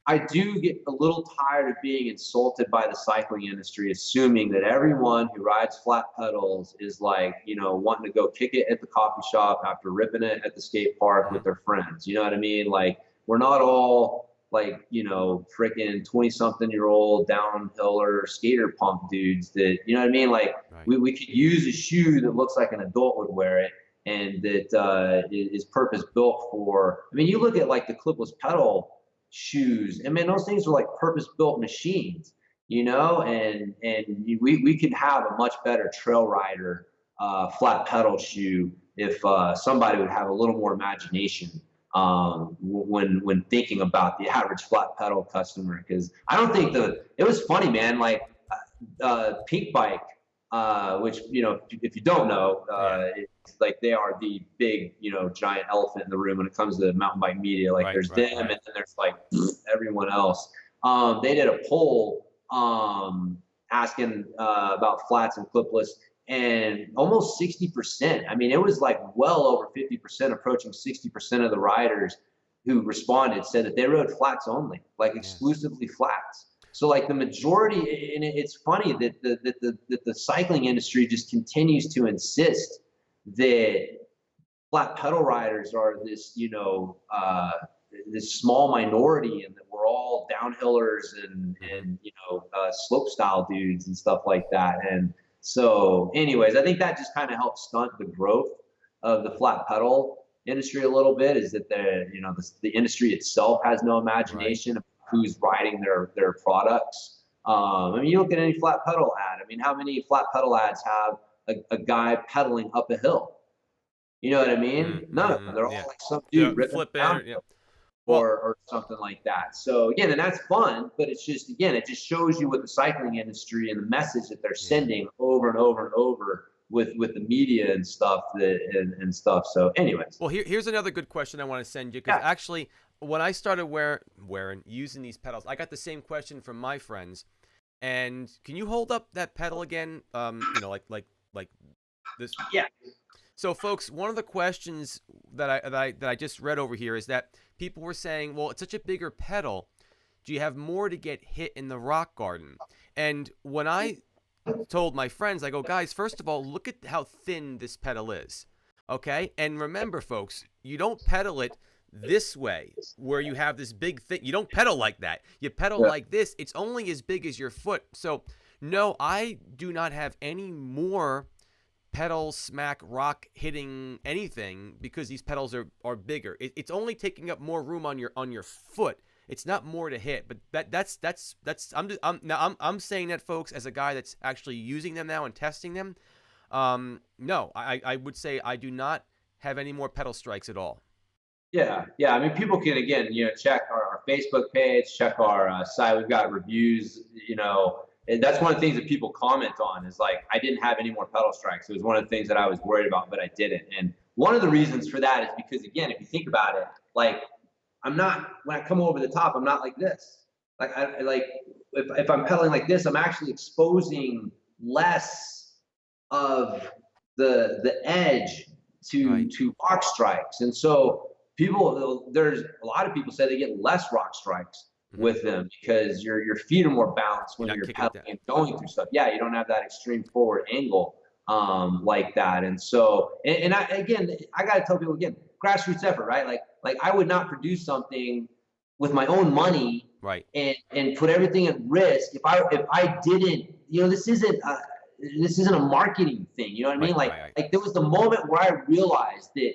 Speaker 2: I do get a little tired of being insulted by the cycling industry, assuming that everyone who rides flat pedals is like, wanting to go kick it at the coffee shop after ripping it at the skate park with their friends. You know what I mean? Like, we're not all like, freaking 20-something-year-old downhiller skater pump dudes that, you know what I mean? Like, we could use a shoe that looks like an adult would wear it, and that is purpose built for. I mean, you look at like the clipless pedal shoes, and man, those things are like purpose built machines, and we could have a much better trail rider flat pedal shoe if somebody would have a little more imagination when thinking about the average flat pedal customer. Because I don't think it was funny, man. Like Pink Bike, which if you don't know, it's like they are the big giant elephant in the room when it comes to mountain bike media. Like there's them, and then there's like everyone else. They did a poll asking about flats and clipless, and almost 60%. I mean, it was like well over 50%, approaching 60% of the riders who responded said that they rode flats only, like exclusively flats. So like the majority, and it's funny that the cycling industry just continues to insist that flat pedal riders are this, this small minority, and that we're all downhillers and slope style dudes and stuff like that. And so anyways, I think that just kind of helps stunt the growth of the flat pedal industry a little bit, is that the industry itself has no imagination of who's riding their products. I mean, you look at any flat pedal ad. I mean, how many flat pedal ads have a guy pedaling up a hill? You know what I mean? None of them. They're all like some dude ripping down or something like that. So again, and that's fun, but it's just, again, it just shows you what the cycling industry and the message that they're sending over and over and over with the media and stuff and stuff. So anyways.
Speaker 1: Well, here's another good question I want to send you, because actually when I started using these pedals, I got the same question from my friends. And can you hold up that pedal again? Like This.
Speaker 2: Yeah.
Speaker 1: So, folks, one of the questions that I just read over here is that people were saying, well, it's such a bigger pedal. Do you have more to get hit in the rock garden? And when I told my friends, I go, guys, first of all, look at how thin this pedal is. Okay? And remember, folks, you don't pedal it this way where you have this big thing. You don't pedal like that. You pedal
Speaker 2: Yeah.
Speaker 1: like this. It's only as big as your foot. So, no, I do not have any more pedal smack rock hitting anything because these pedals are bigger. It's only taking up more room on your foot. It's not more to hit, but that's I'm saying that, folks, as a guy that's actually using them now and testing them. No, I would say I do not have any more pedal strikes at all.
Speaker 2: Yeah, yeah. I mean, people can again, check our Facebook page, check our site. We've got reviews. And that's one of the things that people comment on is like, I didn't have any more pedal strikes. It was one of the things that I was worried about, but I didn't. And one of the reasons for that is because, again, if you think about it, like I'm not when I come over the top, I'm not like this. Like I like if I'm pedaling like this, I'm actually exposing less of the edge
Speaker 1: Right.
Speaker 2: to rock strikes. And so there's a lot of people say they get less rock strikes
Speaker 1: Mm-hmm.
Speaker 2: with them because your feet are more balanced
Speaker 1: You're
Speaker 2: when
Speaker 1: not
Speaker 2: you're
Speaker 1: kicking it
Speaker 2: pedaling
Speaker 1: down.
Speaker 2: and going through stuff. Yeah, you don't have that extreme forward angle like that. And so, and I got to tell people again, grassroots effort, right? Like I would not produce something with my own money
Speaker 1: Right.
Speaker 2: and put everything at risk if I didn't. This isn't a marketing thing. You know what I mean?
Speaker 1: Right.
Speaker 2: Like
Speaker 1: Right. Right.
Speaker 2: like there was the moment where I realized that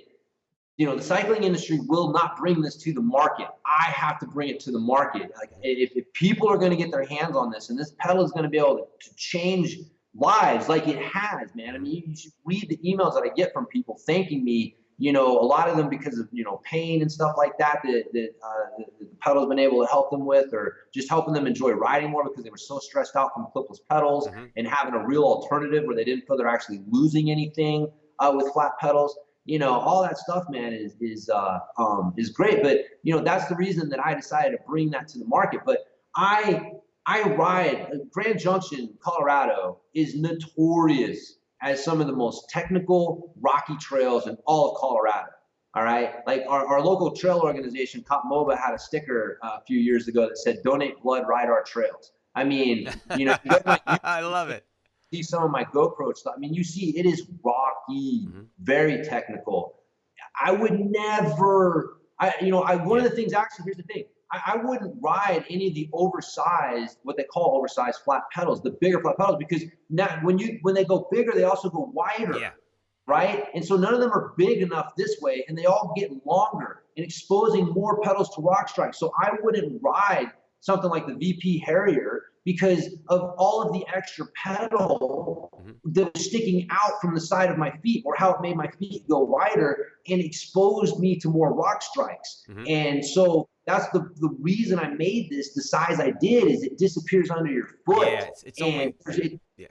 Speaker 2: the cycling industry will not bring this to the market. I have to bring it to the market. Like if people are going to get their hands on this, and this pedal is going to be able to change lives, like it has, man. I
Speaker 1: Mm-hmm.
Speaker 2: mean, you should read the emails that I get from people thanking me. A lot of them because of pain and stuff like that the pedal's been able to help them with, or just helping them enjoy riding more because they were so stressed out from clipless pedals
Speaker 1: Mm-hmm.
Speaker 2: and having a real alternative where they didn't feel they're actually losing anything with flat pedals. All that stuff, man, is great. But that's the reason that I decided to bring that to the market. But I ride Grand Junction, Colorado, is notorious as some of the most technical rocky trails in all of Colorado. All right, like our local trail organization, Cop MOBA, had a sticker a few years ago that said "Donate blood, ride our trails." I mean, you go to my
Speaker 1: I love it.
Speaker 2: see some of my GoPro stuff. I mean, you see it is rocky,
Speaker 1: Mm-hmm.
Speaker 2: very technical. I would never, one of
Speaker 1: Yeah.
Speaker 2: the things, actually, here's the thing. I wouldn't ride any of the oversized, what they call oversized flat pedals, the bigger flat pedals, because now when they go bigger, they also go wider,
Speaker 1: Yeah.
Speaker 2: right? And so none of them are big enough this way, and they all get longer and exposing more pedals to rock strikes. So I wouldn't ride something like the VP Harrier because of all of the extra pedal
Speaker 1: Mm-hmm.
Speaker 2: that was sticking out from the side of my feet, or how it made my feet go wider and exposed me to more rock strikes.
Speaker 1: Mm-hmm.
Speaker 2: And so that's the reason I made this the size I did, is it disappears under your foot.
Speaker 1: Yeah. It's
Speaker 2: And
Speaker 1: only. Yeah.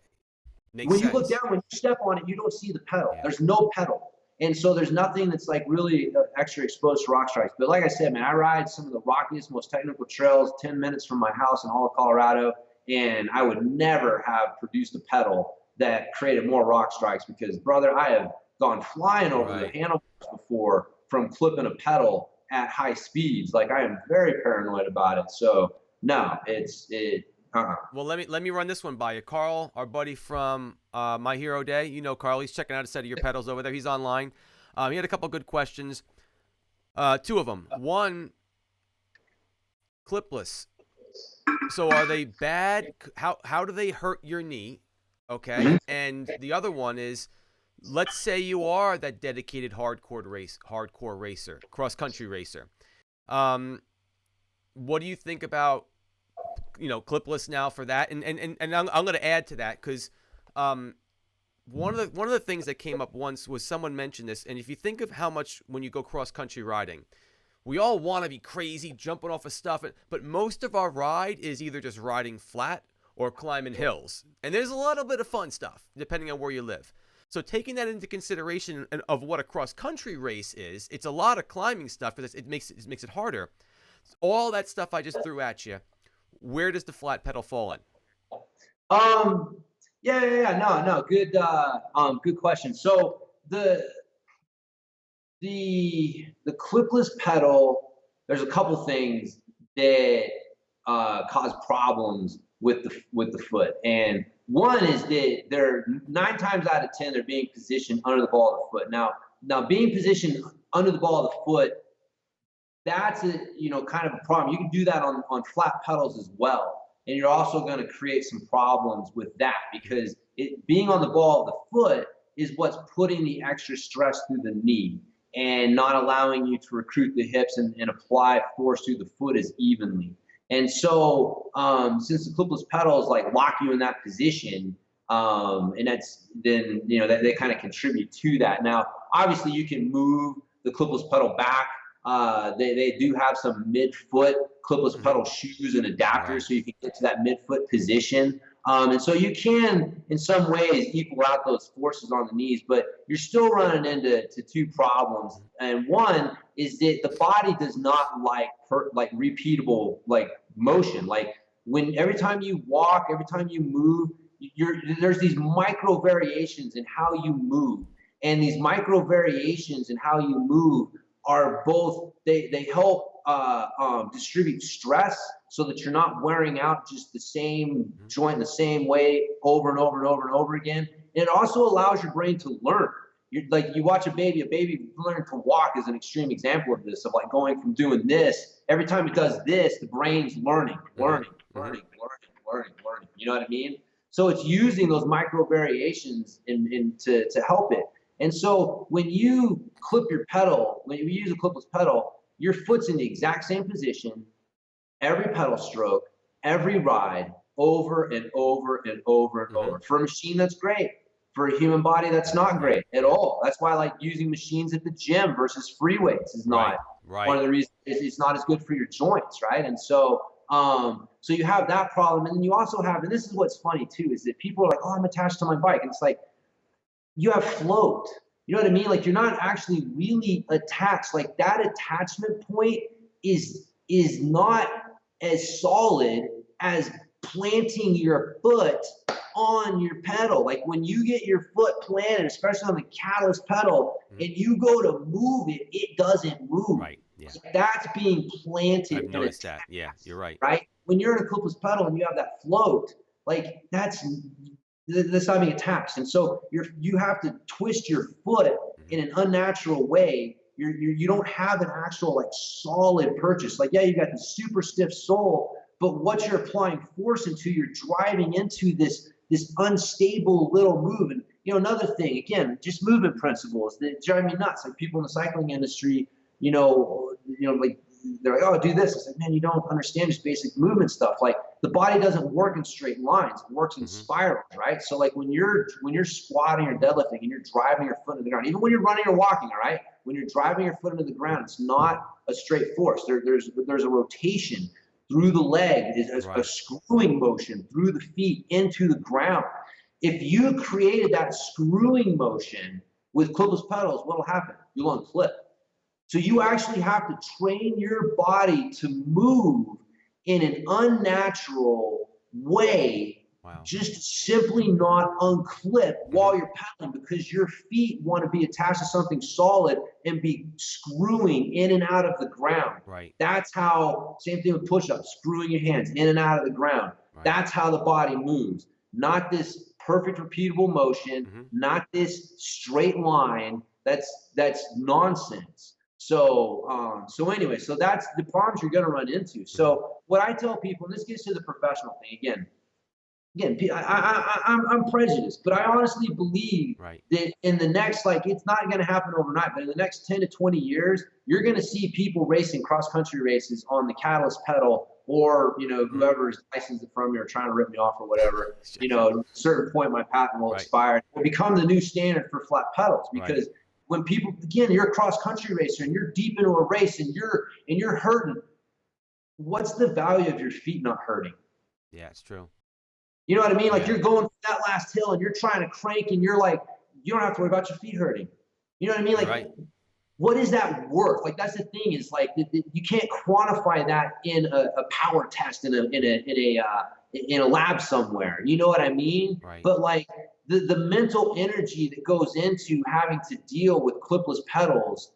Speaker 1: Makes
Speaker 2: when you look
Speaker 1: sense.
Speaker 2: down, when you step on it, you don't see the pedal.
Speaker 1: Yeah.
Speaker 2: There's no pedal. And so there's nothing that's like really extra exposed to rock strikes. But like I said, man, I ride some of the rockiest, most technical trails 10 minutes from my house in all of Colorado. And I would never have produced a pedal that created more rock strikes because, brother, I have gone flying over the
Speaker 1: Right.
Speaker 2: handlebars before from clipping a pedal at high speeds. Like, I am very paranoid about it. So no,
Speaker 1: Well, let me run this one by you, Carl, our buddy from My Hero Day. You know Carl. He's checking out a set of your pedals over there. He's online. He had a couple good questions. Two of them. One, clipless. So are they bad? How do they hurt your knee? Okay. And the other one is, let's say you are that dedicated hardcore racer, cross country racer. What do you think about clipless now for that? And I'm going to add to that because one of the things that came up once was someone mentioned this, and if you think of how much when you go cross country riding, we all want to be crazy, jumping off of stuff, but most of our ride is either just riding flat or climbing hills. And there's a little bit of fun stuff, depending on where you live. So taking that into consideration of what a cross-country race is, it's a lot of climbing stuff because it makes it harder. All that stuff I just threw at you, where does the flat pedal fall in?
Speaker 2: No, good question. So the clipless pedal, there's a couple things that cause problems with the foot, and one is that they're 9 times out of 10 they're being positioned under the ball of the foot. Now being positioned under the ball of the foot, that's a kind of a problem. You can do that on flat pedals as well, and you're also going to create some problems with that because it being on the ball of the foot is what's putting the extra stress through the knee and not allowing you to recruit the hips and apply force through the foot as evenly. And so since the clipless pedals like lock you in that position, and that's then that they kind of contribute to that. Now obviously you can move the clipless pedal back. They do have some mid-foot clipless pedal shoes and adapters, so you can get to that mid-foot position. And so you can, in some ways, equal out those forces on the knees, but you're still running into two problems. And one is that the body does not like repeatable motion. Like every time you walk, every time you move, there's these micro variations in how you move, and these micro variations in how you move are both they help distribute stress so that you're not wearing out just the same joint the same way over and over and over and over again. And it also allows your brain to learn. You watch a baby learn to walk is an extreme example of this, of like going from doing this, every time it does this, the brain's learning. You know what I mean? So it's using those micro variations to help it. And so when you clip your pedal, when you use a clipless pedal, your foot's in the exact same position, every pedal stroke, every ride, over and over and over and over. For a machine, that's great. For a human body, that's not great at all. That's why like using machines at the gym versus free weights is not one of the reasons. It's not as good for your joints, right? And so so you have that problem. And then you also have, and this is what's funny too, is that people are like, oh, I'm attached to my bike. And it's like, you have float. You know what I mean? Like you're not actually really attached. Like that attachment point is not as solid as planting your foot on your pedal. Like when you get your foot planted, especially on the catalyst pedal, and you go to move it, it doesn't move.
Speaker 1: Right. Yeah.
Speaker 2: Like that's being planted.
Speaker 1: I've noticed that. Yeah, you're right.
Speaker 2: Right? When you're in a clipless pedal and you have that float, like that's not being attached. And so you have to twist your foot in an unnatural way. You don't have an actual like solid purchase. Like, yeah, you got the super stiff sole, but what you're applying force into, you're driving into this unstable little move. And another thing, again, just movement principles that drive me nuts. Like people in the cycling industry, like they're like, oh, do this. It's like, man, you don't understand just basic movement stuff. Like the body doesn't work in straight lines. It works in spirals, right? So like when you're squatting or deadlifting and you're driving your foot into the ground, even when you're running or walking, all right, when you're driving your foot into the ground, it's not a straight force. There's a rotation through the leg, a screwing motion through the feet into the ground. If you created that screwing motion with clipless pedals, what'll happen? You'll unclip. So you actually have to train your body to move in an unnatural way, just to simply not unclip while you're pedaling, because your feet want to be attached to something solid and be screwing in and out of the ground.
Speaker 1: Right.
Speaker 2: That's how, same thing with push-ups, screwing your hands in and out of the ground. Right. That's how the body moves, not this perfect repeatable motion, not this straight line. That's nonsense. So anyway, so that's the problems you're going to run into. So what I tell people, and this gets to the professional thing again, I'm prejudiced, but I honestly believe that in the next, like, it's not going to happen overnight, but in the next 10 to 20 years, you're going to see people racing cross-country races on the catalyst pedal, or, whoever's licensed it from me or trying to rip me off or whatever, at a certain point, my patent will expire. It will become the new standard for flat pedals, because when people, again, you're a cross-country racer and you're deep into a race and you're hurting, what's the value of your feet not hurting?
Speaker 1: Yeah, it's true.
Speaker 2: You know what I mean? Like you're going that last hill and you're trying to crank and you're like, you don't have to worry about your feet hurting. You know what I mean? Like, what is that worth? Like, that's the thing, is like you can't quantify that in a power test, in a in a lab somewhere. You know what I mean?
Speaker 1: Right.
Speaker 2: But like the mental energy that goes into having to deal with clipless pedals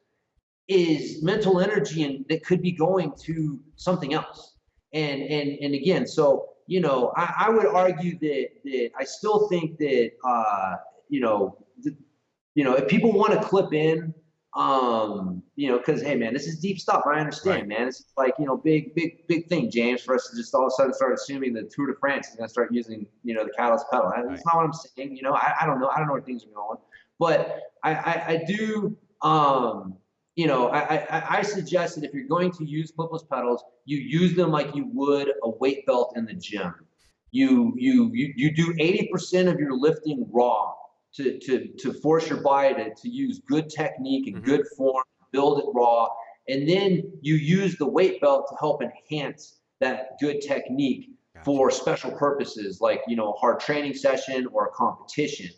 Speaker 2: is mental energy and that could be going to something else. And again, so I would argue that I still think that you know, if people want to clip in, because hey man, this is deep stuff. I
Speaker 1: Right.
Speaker 2: understand, man. It's like big thing, James, for us to just all of a sudden start assuming the Tour de France is going to start using the catalyst pedal.
Speaker 1: Right.
Speaker 2: That's not what I'm saying. I don't know. I don't know where things are going, but I do. I suggest that if you're going to use clipless pedals, you use them like you would a weight belt in the gym. You do 80% of your lifting raw to force your body to use good technique and good form, build it raw, and then you use the weight belt to help enhance that good technique for special purposes like a hard training session or a competition.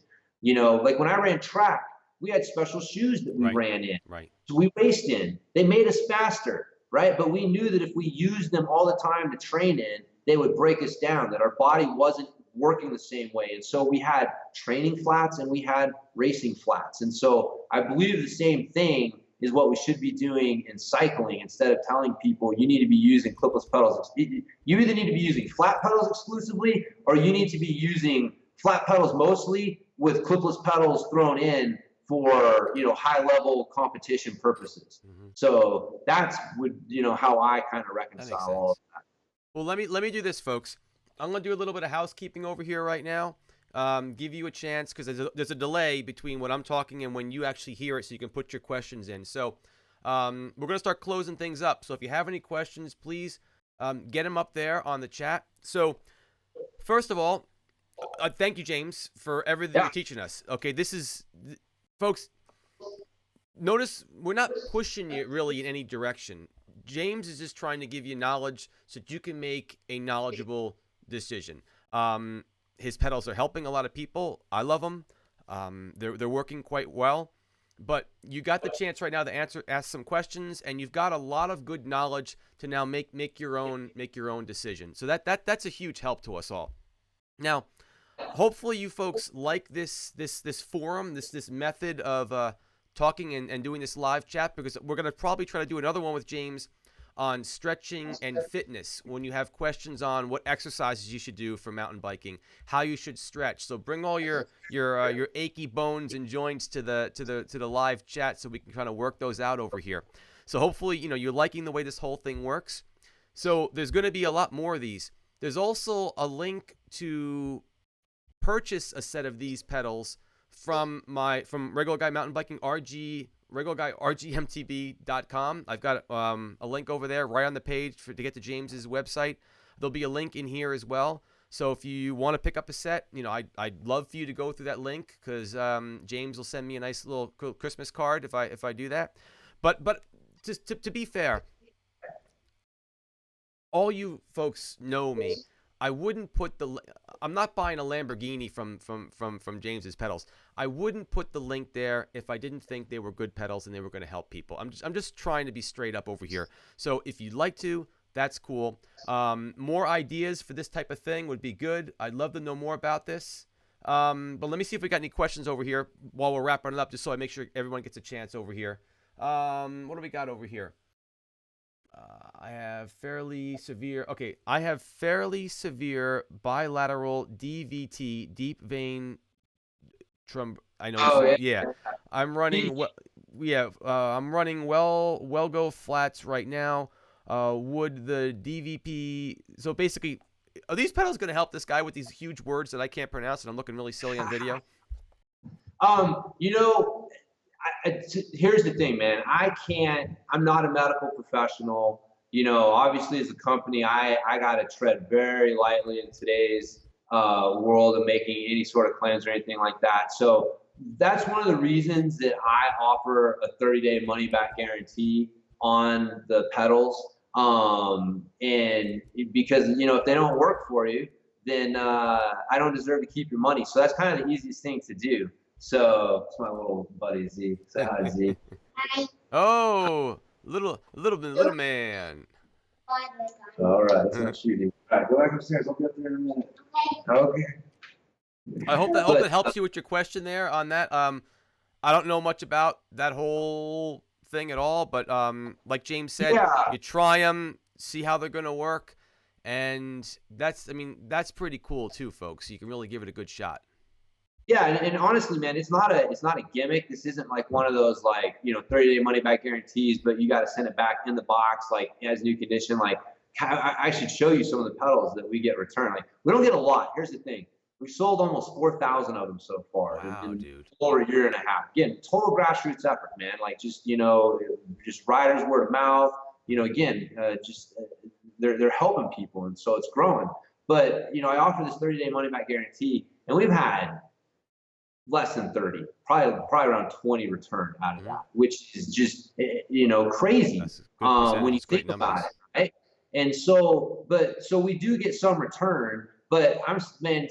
Speaker 2: Like when I ran track, we had special shoes that we ran in.
Speaker 1: Right.
Speaker 2: So we raced in. They made us faster, right? But we knew that if we used them all the time to train in, they would break us down, that our body wasn't working the same way. And so we had training flats and we had racing flats. And so I believe the same thing is what we should be doing in cycling. Instead of telling people you need to be using clipless pedals, you either need to be using flat pedals exclusively, or you need to be using flat pedals mostly with clipless pedals thrown in for high level competition purposes. So that's how I kind of reconcile all of that.
Speaker 1: Well, let me do this, folks. I'm gonna do a little bit of housekeeping over here right now. Give you a chance because there's a delay between what I'm talking and when you actually hear it, so you can put your questions in. So we're gonna start closing things up. So if you have any questions, please get them up there on the chat. So first of all, thank you, James, for everything you're teaching us. Okay, this is, folks, notice we're not pushing you really in any direction. James is just trying to give you knowledge so that you can make a knowledgeable decision. His pedals are helping a lot of people. I love them. They're working quite well. But you got the chance right now to ask some questions, and you've got a lot of good knowledge to now make your own decision. So that's a huge help to us all. Now, hopefully you folks like this forum, this method of talking and doing this live chat, because we're going to probably try to do another one with James on stretching and fitness when you have questions on what exercises you should do for mountain biking, how you should stretch. So bring all your achy bones and joints to the live chat so we can kind of work those out over here. So hopefully you're liking the way this whole thing works. So there's going to be a lot more of these. There's also a link to purchase a set of these pedals from Regular Guy Mountain Biking, RGMTB.com. I've got a link over there right on the page to get to James's website. There'll be a link in here as well. So if you want to pick up a set, I'd love for you to go through that link, because James will send me a nice little Christmas card if I do that. But just to be fair, all you folks know me. I wouldn't put I'm not buying a Lamborghini from James's pedals. I wouldn't put the link there if I didn't think they were good pedals and they were going to help people. I'm just trying to be straight up over here. So if you'd like to, that's cool. More ideas for this type of thing would be good. I'd love to know more about this. But let me see if we got any questions over here while we're wrapping it up, just so I make sure everyone gets a chance over here. What do we got over here? I have fairly severe bilateral DVT, deep vein I know.
Speaker 2: Oh,
Speaker 1: yeah. I'm running I'm running Wellgo flats right now. Would the DVP, so basically, are these pedals going to help this guy with these huge words that I can't pronounce and I'm looking really silly on video?
Speaker 2: Here's the thing, man. I'm not a medical professional. Obviously as a company, I got to tread very lightly in today's world of making any sort of claims or anything like that. So that's one of the reasons that I offer a 30-day money back guarantee on the pedals. And because, if they don't work for you, then I don't deserve to keep your money. So that's kind of the easiest thing to do. So it's my little buddy Z. Say hi, Z.
Speaker 3: Hi.
Speaker 1: Oh, little man.
Speaker 2: All right, that's not shooting. All right, go back upstairs. I'll be up there in a minute. Okay.
Speaker 1: I hope
Speaker 2: But
Speaker 1: that helps you with your question there on that. I don't know much about that whole thing at all, but like James said,
Speaker 2: yeah,
Speaker 1: you try them, see how they're gonna work, and that's pretty cool too, folks. You can really give it a good shot.
Speaker 2: yeah, and honestly, man, it's not a gimmick. This isn't like one of those like 30-day money back guarantees, but you got to send it back in the box like as new condition. Like I should show you some of the pedals that we get returned. Like we don't get a lot. Here's the thing: we sold almost 4,000 of them so far
Speaker 1: Wow,
Speaker 2: in
Speaker 1: dude.
Speaker 2: over a year and a half. Again, total grassroots effort, man. Like just just riders word of mouth. Again, they're helping people, and so it's growing. But I offer this 30-day money back guarantee, and we've had less than 30, probably around 20 returned out of that, which is just crazy
Speaker 1: That's a good percentage.
Speaker 2: when you
Speaker 1: That's great
Speaker 2: think about
Speaker 1: numbers.
Speaker 2: it, right? And so we do get some return, but man,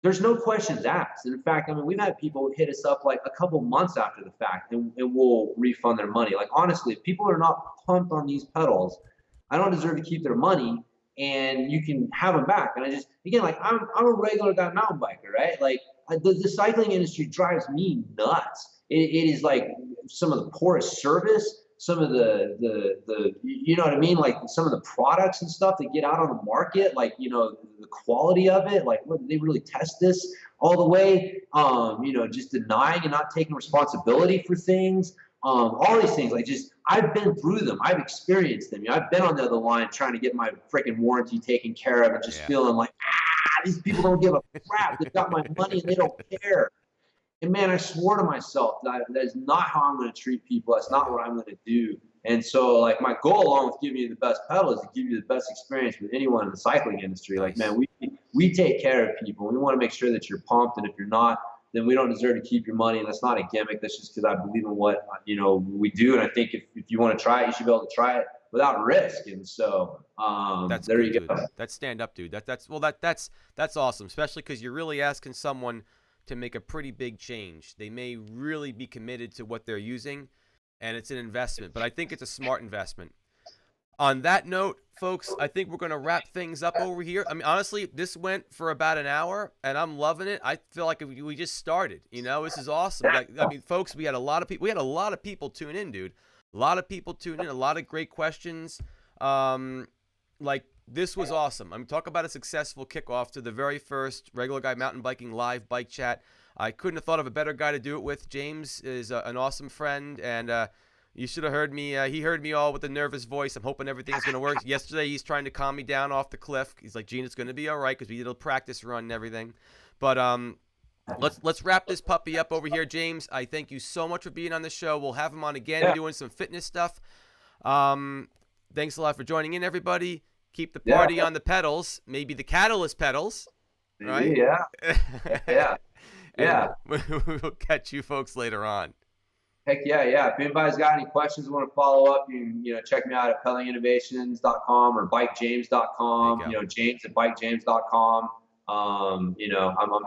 Speaker 2: there's no questions asked. And in fact, we've had people hit us up like a couple months after the fact, and we'll refund their money. Like honestly, if people are not pumped on these pedals, I don't deserve to keep their money, and you can have them back. And I just, again, like I'm a regular guy mountain biker, right? Like the cycling industry drives me nuts. It is like some of the poorest service, some of the you know what I mean? Like some of the products and stuff that get out on the market, like, the quality of it, like what, did they really test this all the way? Just denying and not taking responsibility for things. All these things, like just, I've been through them. I've experienced them. I've been on the other line trying to get my freaking warranty taken care of and just feeling like, these people don't give a crap. They've got my money and they don't care. And man, I swore to myself that is not how I'm going to treat people. That's not what I'm going to do. And so, like, my goal, along with giving you the best pedal, is to give you the best experience with anyone in the cycling industry. Like, man, we take care of people. We want to make sure that you're pumped, and if you're not, then we don't deserve to keep your money. And that's not a gimmick. That's just because I believe in what we do. And I think if you want to try it, you should be able to try it without risk. And so there you go.
Speaker 1: Dude. That's stand up, dude. That's awesome, especially because you're really asking someone to make a pretty big change. They may really be committed to what they're using, and it's an investment, but I think it's a smart investment. On that note, folks, I think we're going to wrap things up over here. Honestly, this went for about an hour, and I'm loving it. I feel like we just started. This is awesome. Folks, we had a lot of people. We had a lot of people tune in, dude. A lot of people tune in. A lot of great questions. This was awesome. Talk about a successful kickoff to the very first Regular Guy Mountain Biking live bike chat. I couldn't have thought of a better guy to do it with. James is an awesome friend, and you should have heard me. He heard me all with a nervous voice. I'm hoping everything's going to work. Yesterday, he's trying to calm me down off the cliff. He's like, Gene, it's going to be all right, because we did a practice run and everything. But let's wrap this puppy up over here, James. I thank you so much for being on the show. We'll have him on again doing some fitness stuff. Thanks a lot for joining in, everybody. Keep the party on the pedals, maybe the Catalyst pedals, right?
Speaker 2: Yeah.
Speaker 1: We'll catch you folks later on.
Speaker 2: Heck yeah. If anybody's got any questions, want to follow up, you can check me out at pedalinginnovations.com or bikejames.com. James at bikejames.com. I'm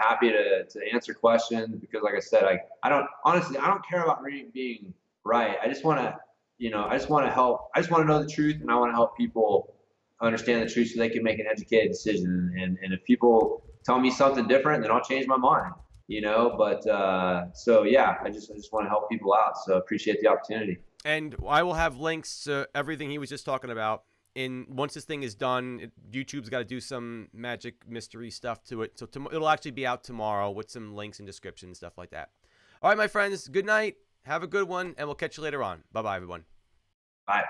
Speaker 2: happy to answer questions, because, like I said, I don't care about being right. I just want to help. I just want to know the truth, and I want to help people understand the truth so they can make an educated decision. And if people tell me something different, then I'll change my mind. But so yeah, I just want to help people out. So appreciate the opportunity.
Speaker 1: And I will have links to everything he was just talking about. Once this thing is done, YouTube's got to do some magic mystery stuff to it. So it'll actually be out tomorrow with some links and description and stuff like that. All right, my friends, good night. Have a good one, and we'll catch you later on. Bye-bye, everyone.
Speaker 2: Bye.